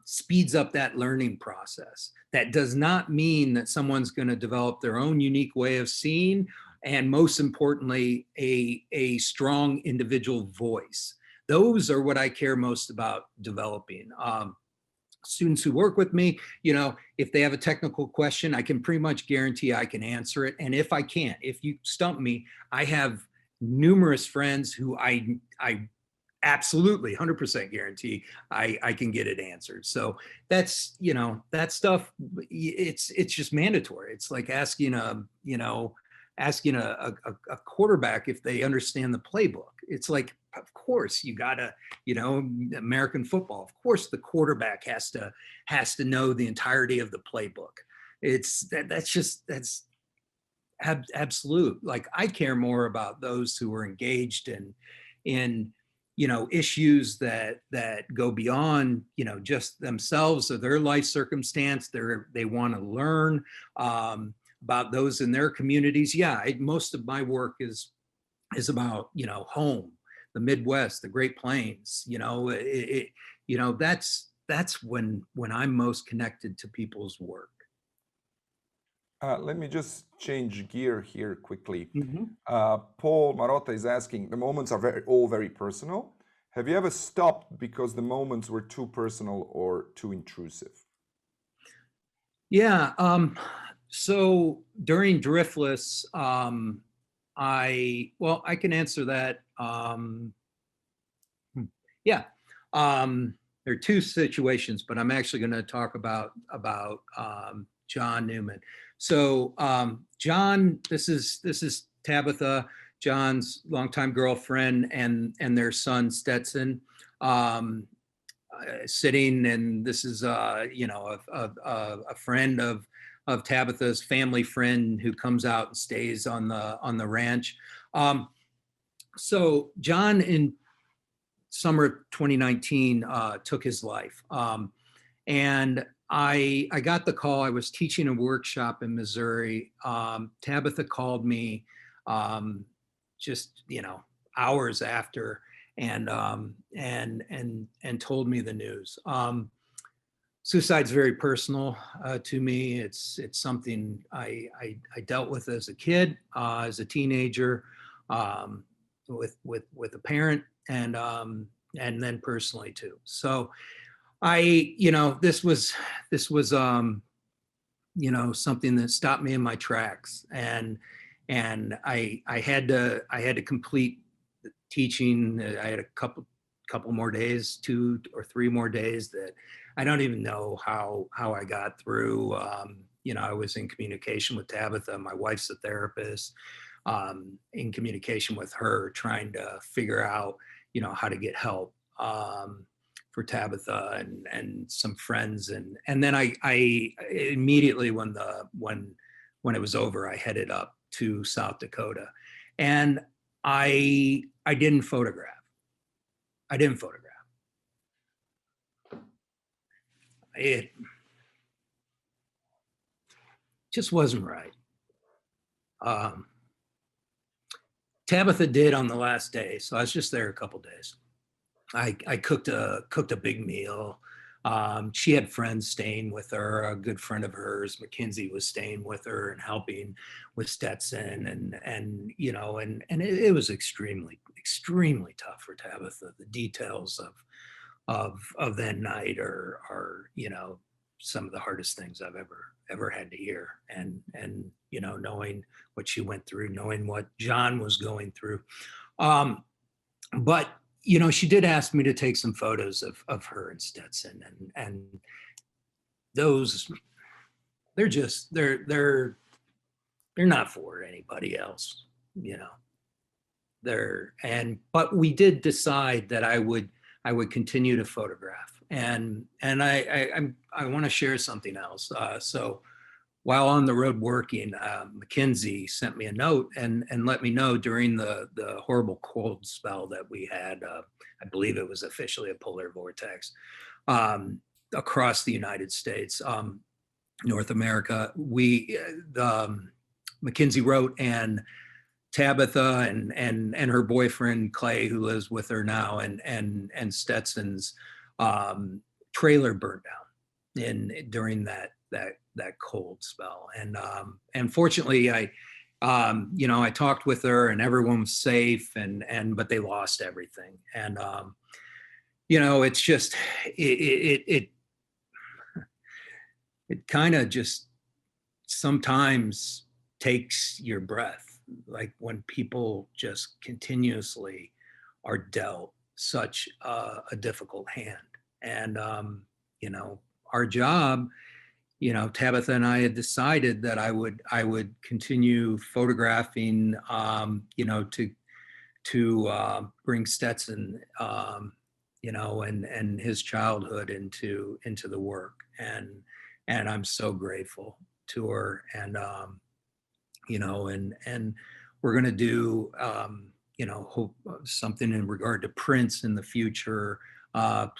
speeds up that learning process. That does not mean that someone's going to develop their own unique way of seeing, and most importantly, a strong individual voice. Those are what I care most about developing. Students who work with me, if they have a technical question, I can pretty much guarantee I can answer it. And if I can't, if you stump me, I have numerous friends who I absolutely 100% guarantee I can get it answered. So that's, that stuff, it's just mandatory. It's like asking a quarterback if they understand the playbook. It's like, of course you gotta, American football, of course the quarterback has to know the entirety of the playbook. That's absolute. Like, I care more about those who are engaged in issues that go beyond, just themselves or their life circumstance. They want to learn about those in their communities. Yeah, most of my work is about, home, the Midwest, the Great Plains. That's when I'm most connected to people's work. Let me just change gear here quickly. Mm-hmm. Paul Marotta is asking, the moments are all very personal. Have you ever stopped because the moments were too personal or too intrusive? Yeah. So during Driftless, I can answer that. Yeah. There are two situations, but I'm actually going to talk about John Newman. So John, this is Tabitha, John's longtime girlfriend, and their son Stetson, sitting, and this is a friend of Tabitha's, family friend, who comes out and stays on the ranch. So John, in summer of 2019, took his life. And I got the call. I was teaching a workshop in Missouri. Tabitha called me just, hours after, and told me the news. Suicide's very personal to me. It's something I dealt with as a kid, as a teenager, with a parent, and then personally too. So this was something that stopped me in my tracks, and I had to complete the teaching. I had a couple more days, 2 or 3 more days, that I don't even know how I got through. I was in communication with Tabitha. My wife's a therapist, in communication with her, trying to figure out, how to get help for Tabitha and some friends. And then I immediately, when it was over, I headed up to South Dakota, and I didn't photograph. It just wasn't right. Tabitha did on the last day, so I was just there a couple days. I cooked a big meal. She had friends staying with her. A good friend of hers, Mackenzie, was staying with her and helping with Stetson, and it was extremely tough for Tabitha. The details of that night are some of the hardest things I've ever had to hear, and knowing what she went through, knowing what John was going through. But you know, she did ask me to take some photos of her and Stetson, and those, they're not for anybody else, you know. But we did decide that I would continue to photograph, and I want to share something else. So while on the road working, McKinsey sent me a note and let me know during the horrible cold spell that we had. I believe it was officially a polar vortex across the United States, North America. McKinsey wrote, and Tabitha and her boyfriend Clay, who lives with her now, and Stetson's trailer burnt down during that cold spell. And fortunately, I talked with her, and everyone was safe, but they lost everything. And it's just it kind of just sometimes takes your breath, like when people just continuously are dealt such a difficult hand. And our job, Tabitha and I had decided that I would continue photographing, to bring Stetson, and his childhood into the work. And I'm so grateful to her. And and we're going to do, hope something in regard to Prince in the future.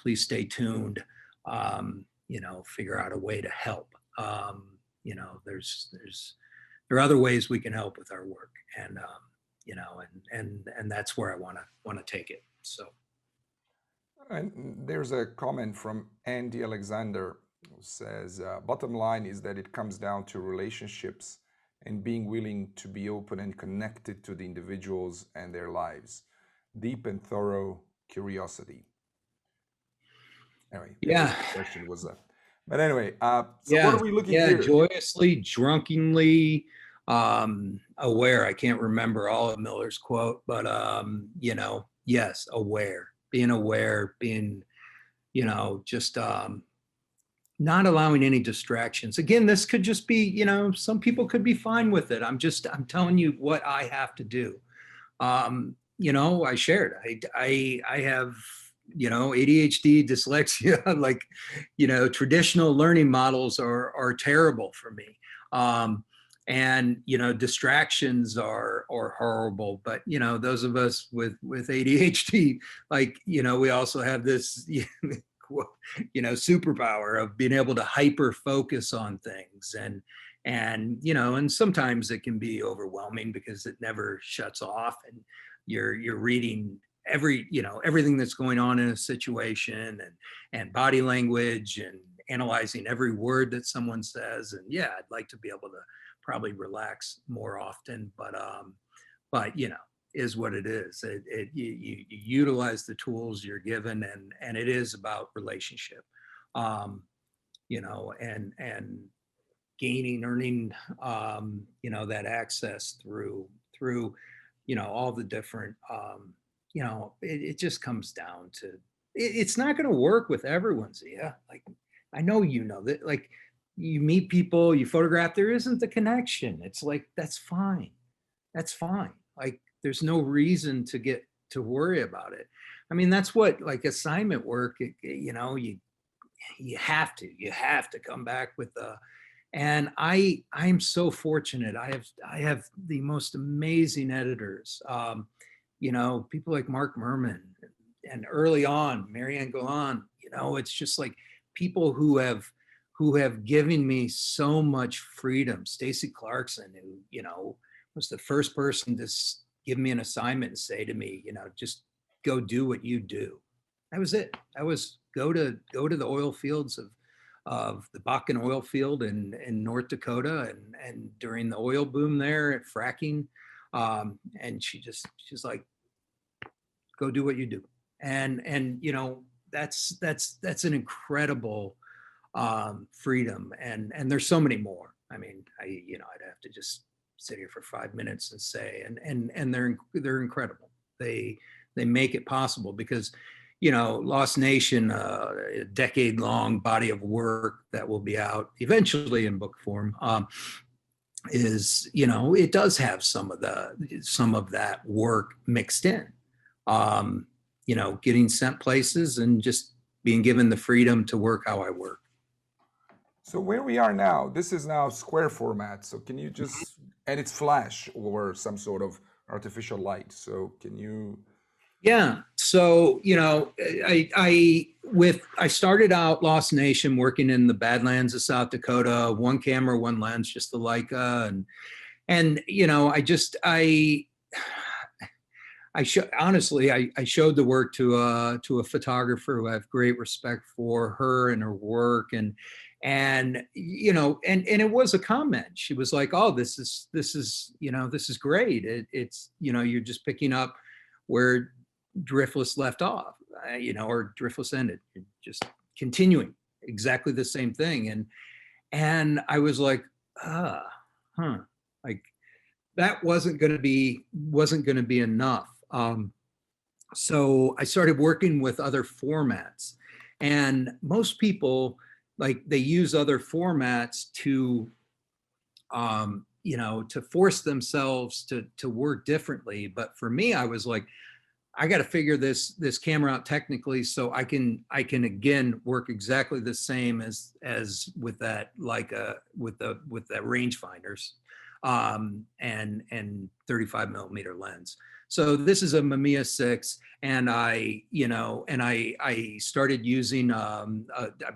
Please stay tuned. Figure out a way to help. There are other ways we can help with our work, and that's where I want to take it. So. And there's a comment from Andy Alexander who says, bottom line is that it comes down to relationships and being willing to be open and connected to the individuals and their lives. Deep and thorough curiosity. Anyway, yeah. The question was that. But anyway, so what are we looking here? Joyously, drunkenly aware. I can't remember all of Miller's quote, but yes, aware, being, just not allowing any distractions. Again, this could just be, some people could be fine with it. I'm telling you what I have to do. I shared, I have, ADHD, dyslexia, like, traditional learning models are terrible for me. And, distractions are horrible, but, those of us with ADHD, like, we also have this, superpower of being able to hyper focus on things. And sometimes it can be overwhelming because it never shuts off, and you're reading everything that's going on in a situation, and body language, and analyzing every word that someone says. And yeah, I'd like to be able to probably relax more often, but is what it is. You utilize the tools you're given, and it is about relationship, and earning, that access through, all the different, it just comes down to, it's not going to work with everyone. Zia, like, I know, that, like, you meet people, you photograph, there isn't the connection. It's like, that's fine. Like, there's no reason to worry about it. I mean, that's what, like, assignment work, you have to come back with and I'm so fortunate. I have the most amazing editors, people like Mark Merman, and early on, Marianne Golan, it's just like people who have given me so much freedom. Stacy Clarkson, who, was the first person to give me an assignment and say to me, just go do what you do. That was it. That was go to the oil fields of the Bakken oil field in North Dakota, and during the oil boom there at fracking. And she's like, go do what you do. And that's an incredible freedom. And there's so many more. I mean, I'd have to just sit here for 5 minutes and say, and they're incredible. They make it possible because, Lost Nation, a decade-long body of work that will be out eventually in book form, is, it does have some of that work mixed in. Getting sent places and just being given the freedom to work how I work. So where we are now, this is now square format. So can you just, and it's flash or some sort of artificial light. So can you? Yeah. So, I started out Lost Nation working in the Badlands of South Dakota, one camera, one lens, just the Leica. And, honestly, I showed the work to a photographer who I have great respect for, her and her work. And it was a comment. She was like, "Oh, this is great. It's, you're just picking up where Driftless left off, or Driftless ended. You're just continuing exactly the same thing." And I was like, like that wasn't going to be enough. So I started working with other formats, and most people, like, they use other formats to to force themselves to work differently. But for me, I was like, I got to figure this camera out technically so I can again work exactly the same as with that, like with that rangefinders and 35 millimeter lens. So this is a Mamiya 6, and I started using, I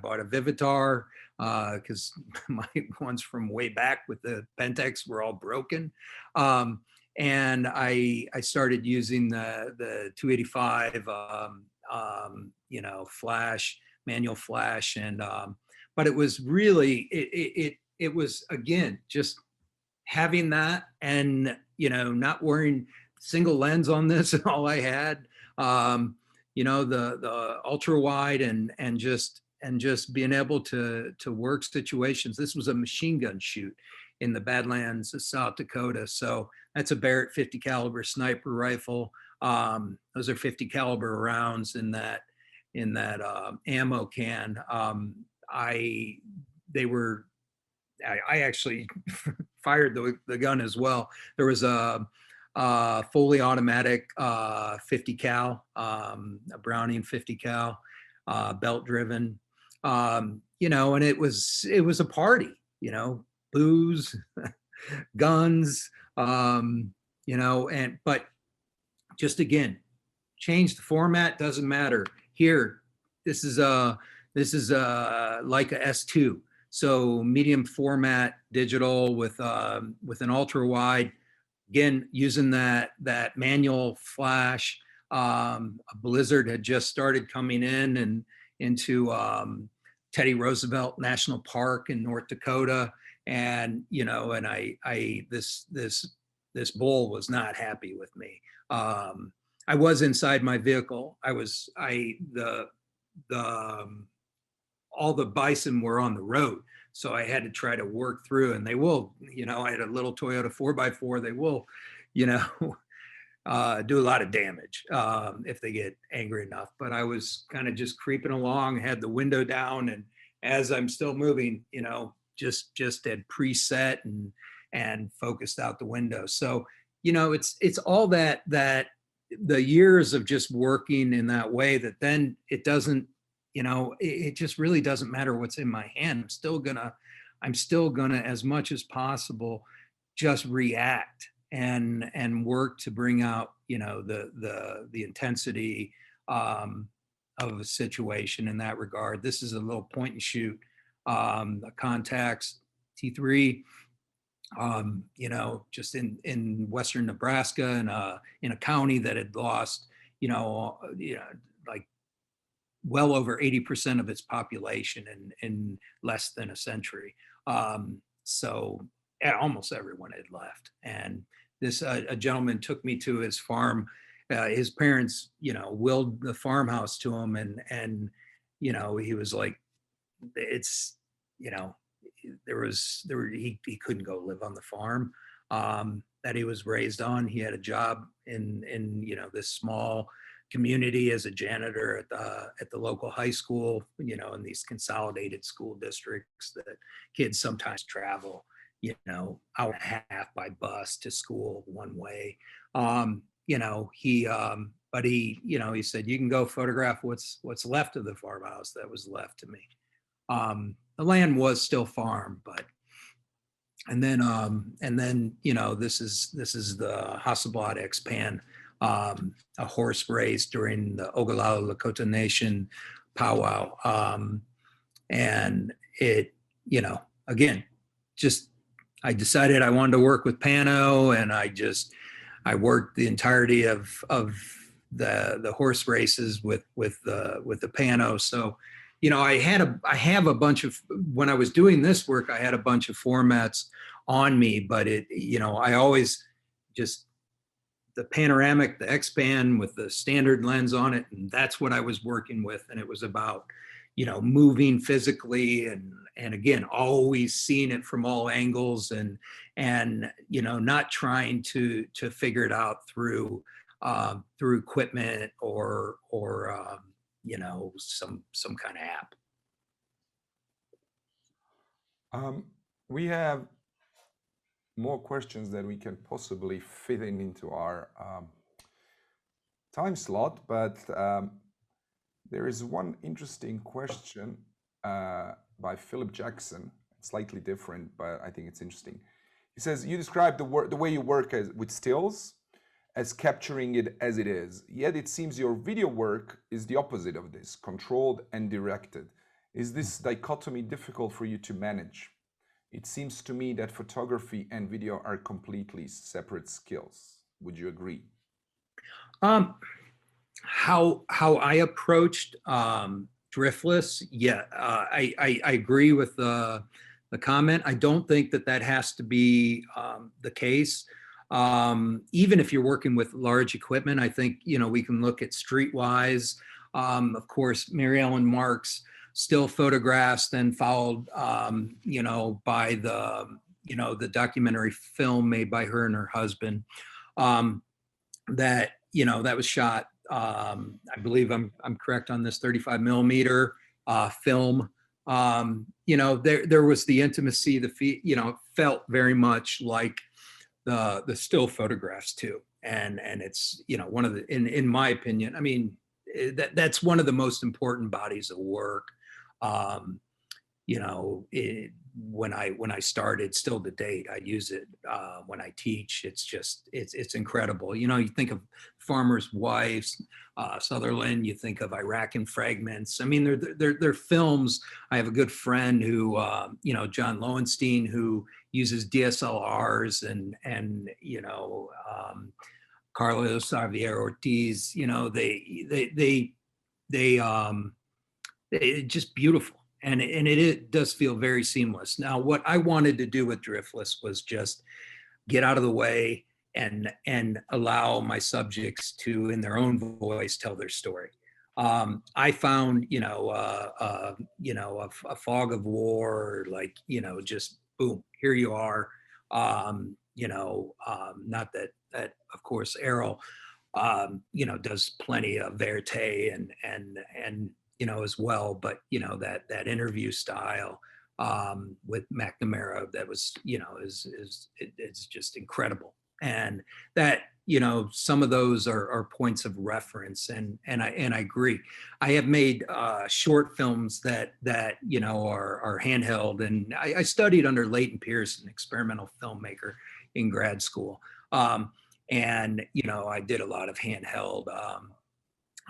bought a Vivitar because my ones from way back with the Pentax were all broken. And I started using the 285, flash, manual flash, and but it was really it was, again, just having that, and not wearing single lens on this, and all I had, the ultra wide, and just being able to work situations. This was a machine gun shoot in the Badlands of South Dakota, so that's a Barrett 50 caliber sniper rifle. Those are 50 caliber rounds in that ammo can. I actually fired the gun as well. There was a fully automatic 50 cal, a Browning 50 cal, belt driven, and it was a party, booze, guns, but just, again, change the format, doesn't matter. Here, this is like a S2. So medium format digital with an ultra wide, again, using that manual flash. A blizzard had just started coming in and into Teddy Roosevelt National Park in North Dakota. And, and this bull was not happy with me. I was inside my vehicle. All the bison were on the road. So I had to try to work through, and they will, I had a little Toyota 4x4. They will, do a lot of damage if they get angry enough. But I was kind of just creeping along, had the window down, and as I'm still moving, just had preset and focused out the window. So, it's all that the years of just working in that way, that then it doesn't, it just really doesn't matter what's in my hand. I'm still gonna, as much as possible, just react and work to bring out, the intensity of a situation in that regard. This is a little point and shoot, a Contax T3, just in western Nebraska, in a county that had lost, like well over 80% of its population in less than a century. So almost everyone had left. And this a gentleman took me to his farm. His parents, willed the farmhouse to him, and he was like, it's, he couldn't go live on the farm. that he was raised on. He had a job in this small community as a janitor at the local high school, in these consolidated school districts that kids sometimes travel, hour and a half by bus to school one way. But he said, you can go photograph what's left of the farmhouse that was left to me. The land was still farm, but and then this is the Hasselblad X-Pan, a horse race during the Oglala Lakota Nation powwow. And it, again, just, I decided I wanted to work with Pano, and I worked the entirety of the horse races with the Pano. So, I have a bunch of, when I was doing this work, I had a bunch of formats on me, but I always just, the panoramic, the X-Pan with the standard lens on it, and that's what I was working with. And it was about, moving physically, and again, always seeing it from all angles, and not trying to figure it out through equipment or some kind of app. We have more questions that we can possibly fit into our time slot, but there is one interesting question by Philip Jackson, slightly different, but I think it's interesting. He says, you describe the way you work with stills as capturing it as it is, yet it seems your video work is the opposite of this, controlled and directed. Is this dichotomy difficult for you to manage? It seems to me that photography and video are completely separate skills. Would you agree? How I approached Driftless, yeah, I agree with the comment. I don't think that has to be the case. Even if you're working with large equipment, I think, we can look at Streetwise. Of course, Mary Ellen Marks still photographs, then followed, by the documentary film made by her and her husband, that was shot, I believe I'm correct on this, 35 millimeter film. There was the intimacy, felt very much like the still photographs too. And it's, one of the, in my opinion, I mean, that's one of the most important bodies of work. When I started, still to date, I use it when I teach. It's just, it's incredible. You think of Farmers' Wives, Sutherland, you think of Iraq in Fragments. I mean, they're films. I have a good friend who, John Lowenstein, who uses DSLRs, and Carlos Xavier Ortiz, it's just beautiful. And it does feel very seamless. Now, what I wanted to do with Driftless was just get out of the way and allow my subjects to, in their own voice, tell their story. I found, a fog of war, like, just boom, here you are. Not that of course Errol, does plenty of verite and as well, but that interview style with McNamara, that was, it's just incredible. And that, some of those are points of reference, and I agree. I have made short films that are handheld, and I studied under Leighton Pierce, an experimental filmmaker, in grad school. And I did a lot of handheld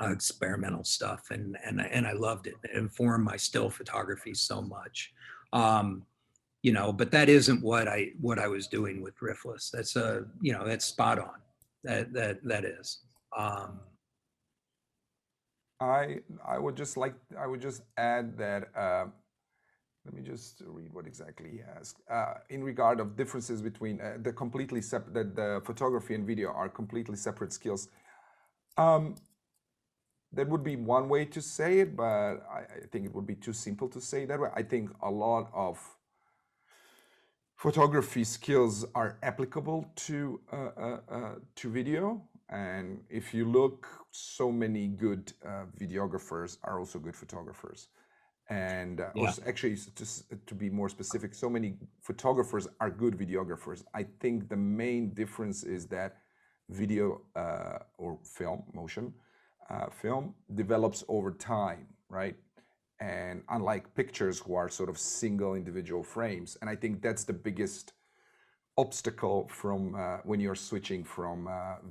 experimental stuff, and I loved it. It informed my still photography so much. But that isn't what I was doing with Driftless. That's that's spot on. That is. I would just add that. Let me just read what exactly he asked. In regard of differences between the completely separate, that the photography and video are completely separate skills. That would be one way to say it, but I think it would be too simple to say that way. I think a lot of photography skills are applicable to video. And if you look, so many good videographers are also good photographers. And Yeah. actually, just to be more specific, so many photographers are good videographers. I think the main difference is that video or film, motion film develops over time, right? And unlike pictures, who are sort of single individual frames, and I think that's the biggest obstacle from when you're switching from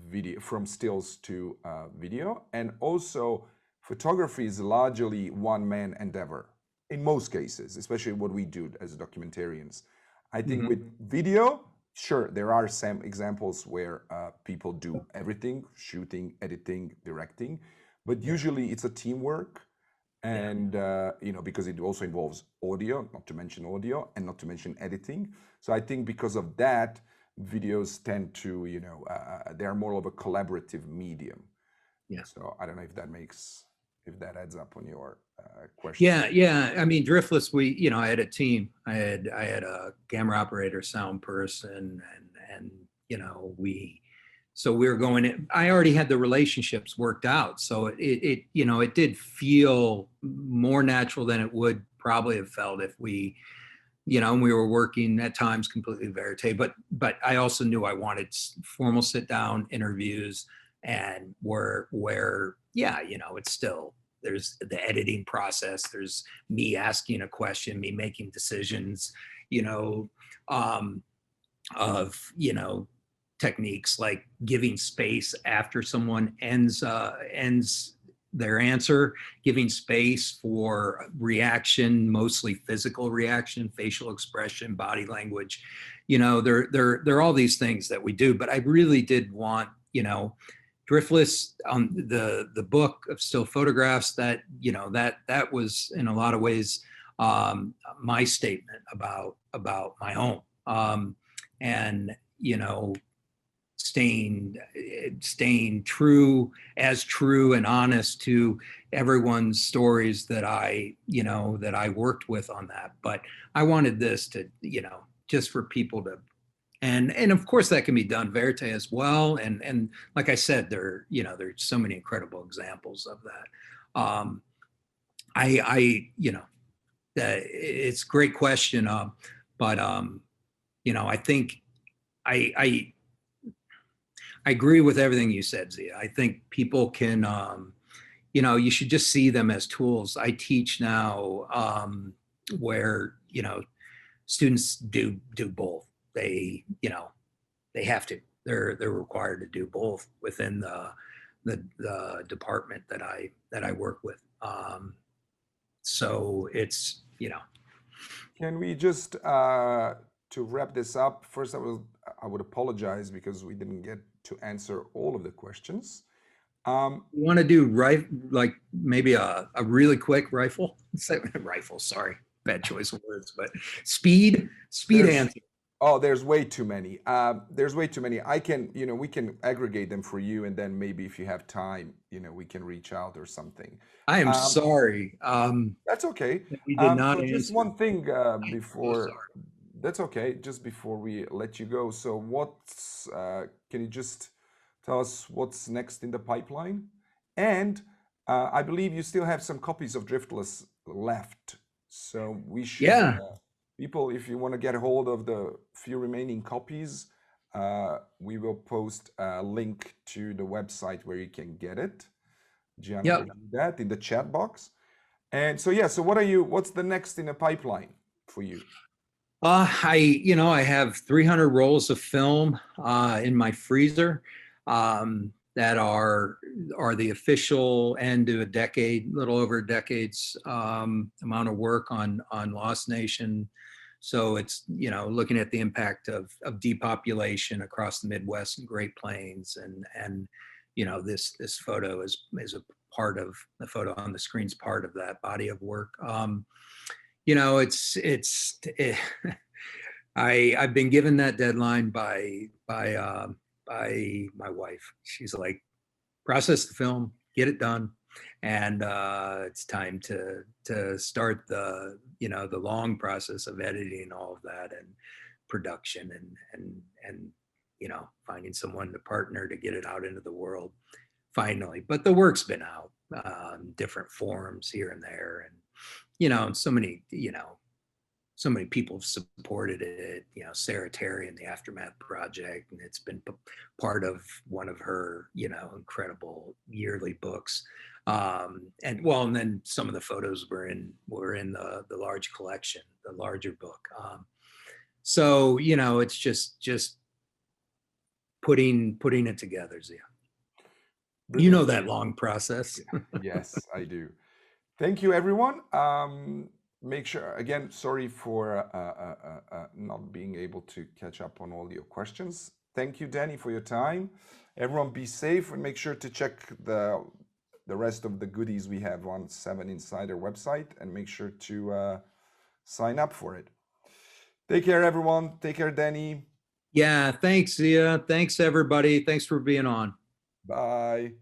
video, from stills to video. And also, photography is largely one-man endeavor in most cases, especially what we do as documentarians. I think with video, sure, there are some examples where people do everything: shooting, editing, directing, but usually it's a teamwork. And because it also involves audio, not to mention audio, and not to mention editing. So I think because of that, videos tend to, they're more of a collaborative medium. Yeah. So I don't know if that adds up on your question. Yeah. I mean, Driftless, I had a team. I had a camera operator, sound person, and so we were going in. I already had the relationships worked out. So it did feel more natural than it would probably have felt if we were working at times completely verite, but I also knew I wanted formal sit down interviews, and where it's still, there's the editing process, there's me asking a question, me making decisions, of techniques like giving space after someone ends their answer, giving space for reaction, mostly physical reaction, facial expression, body language. There are all these things that we do, but I really did want, Driftless, the book of still photographs, that that was in a lot of ways my statement about my home, and staying true and honest to everyone's stories that I worked with on that. But I wanted this to, just for people to, and of course that can be done verite as well. And like I said, there's so many incredible examples of that. It's a great question. But I think I agree with everything you said, Zia. I think people can, you should just see them as tools. I teach now where, students do both. They have to. They're required to do both within the department that I work with. So it's, Can we just to wrap this up? First, I would apologize because we didn't get to answer all of the questions. You want to do like maybe a really quick rifle, sorry, bad choice of words, but speed answer. Oh, there's way too many. There's way too many. We can aggregate them for you, and then maybe if you have time, we can reach out or something. I am sorry. That's okay. We did not so just answer. one thing So sorry. that's okay. Just before we let you go, so can you just tell us what's next in the pipeline? And I believe you still have some copies of Driftless left, so we should. Yeah. People, if you want to get a hold of the few remaining copies, we will post a link to the website where you can get it. Gianna will do that in the chat box. And so what's the next in the pipeline for you? I have 300 rolls of film in my freezer that are the official end to little over a decade's amount of work on Lost Nation. So it's, looking at the impact of depopulation across the Midwest and Great Plains, and this photo is a part of the photo on the screen's part of that body of work. I've been given that deadline by my wife. She's like, process the film, get it done, and it's time to start the long process of editing all of that and production and you know, finding someone to partner to get it out into the world finally. But the work's been out, different forms here and there, and you know, so many people have supported it. You know, Sarah Terry and the Aftermath Project, and it's been part of one of her, you know, incredible yearly books. And well, and then some of the photos were in the large collection, the larger book. So you know, it's just putting it together, Zia. You know that long process. Yes, I do. Thank you, everyone. Make sure, again, sorry for not being able to catch up on all your questions. Thank you, Danny, for your time. Everyone be safe, and make sure to check the rest of the goodies we have on 7 Insider website, and make sure to sign up for it. Take care, everyone. Take care, Danny. Yeah, thanks, Zia. Thanks, everybody. Thanks for being on. Bye.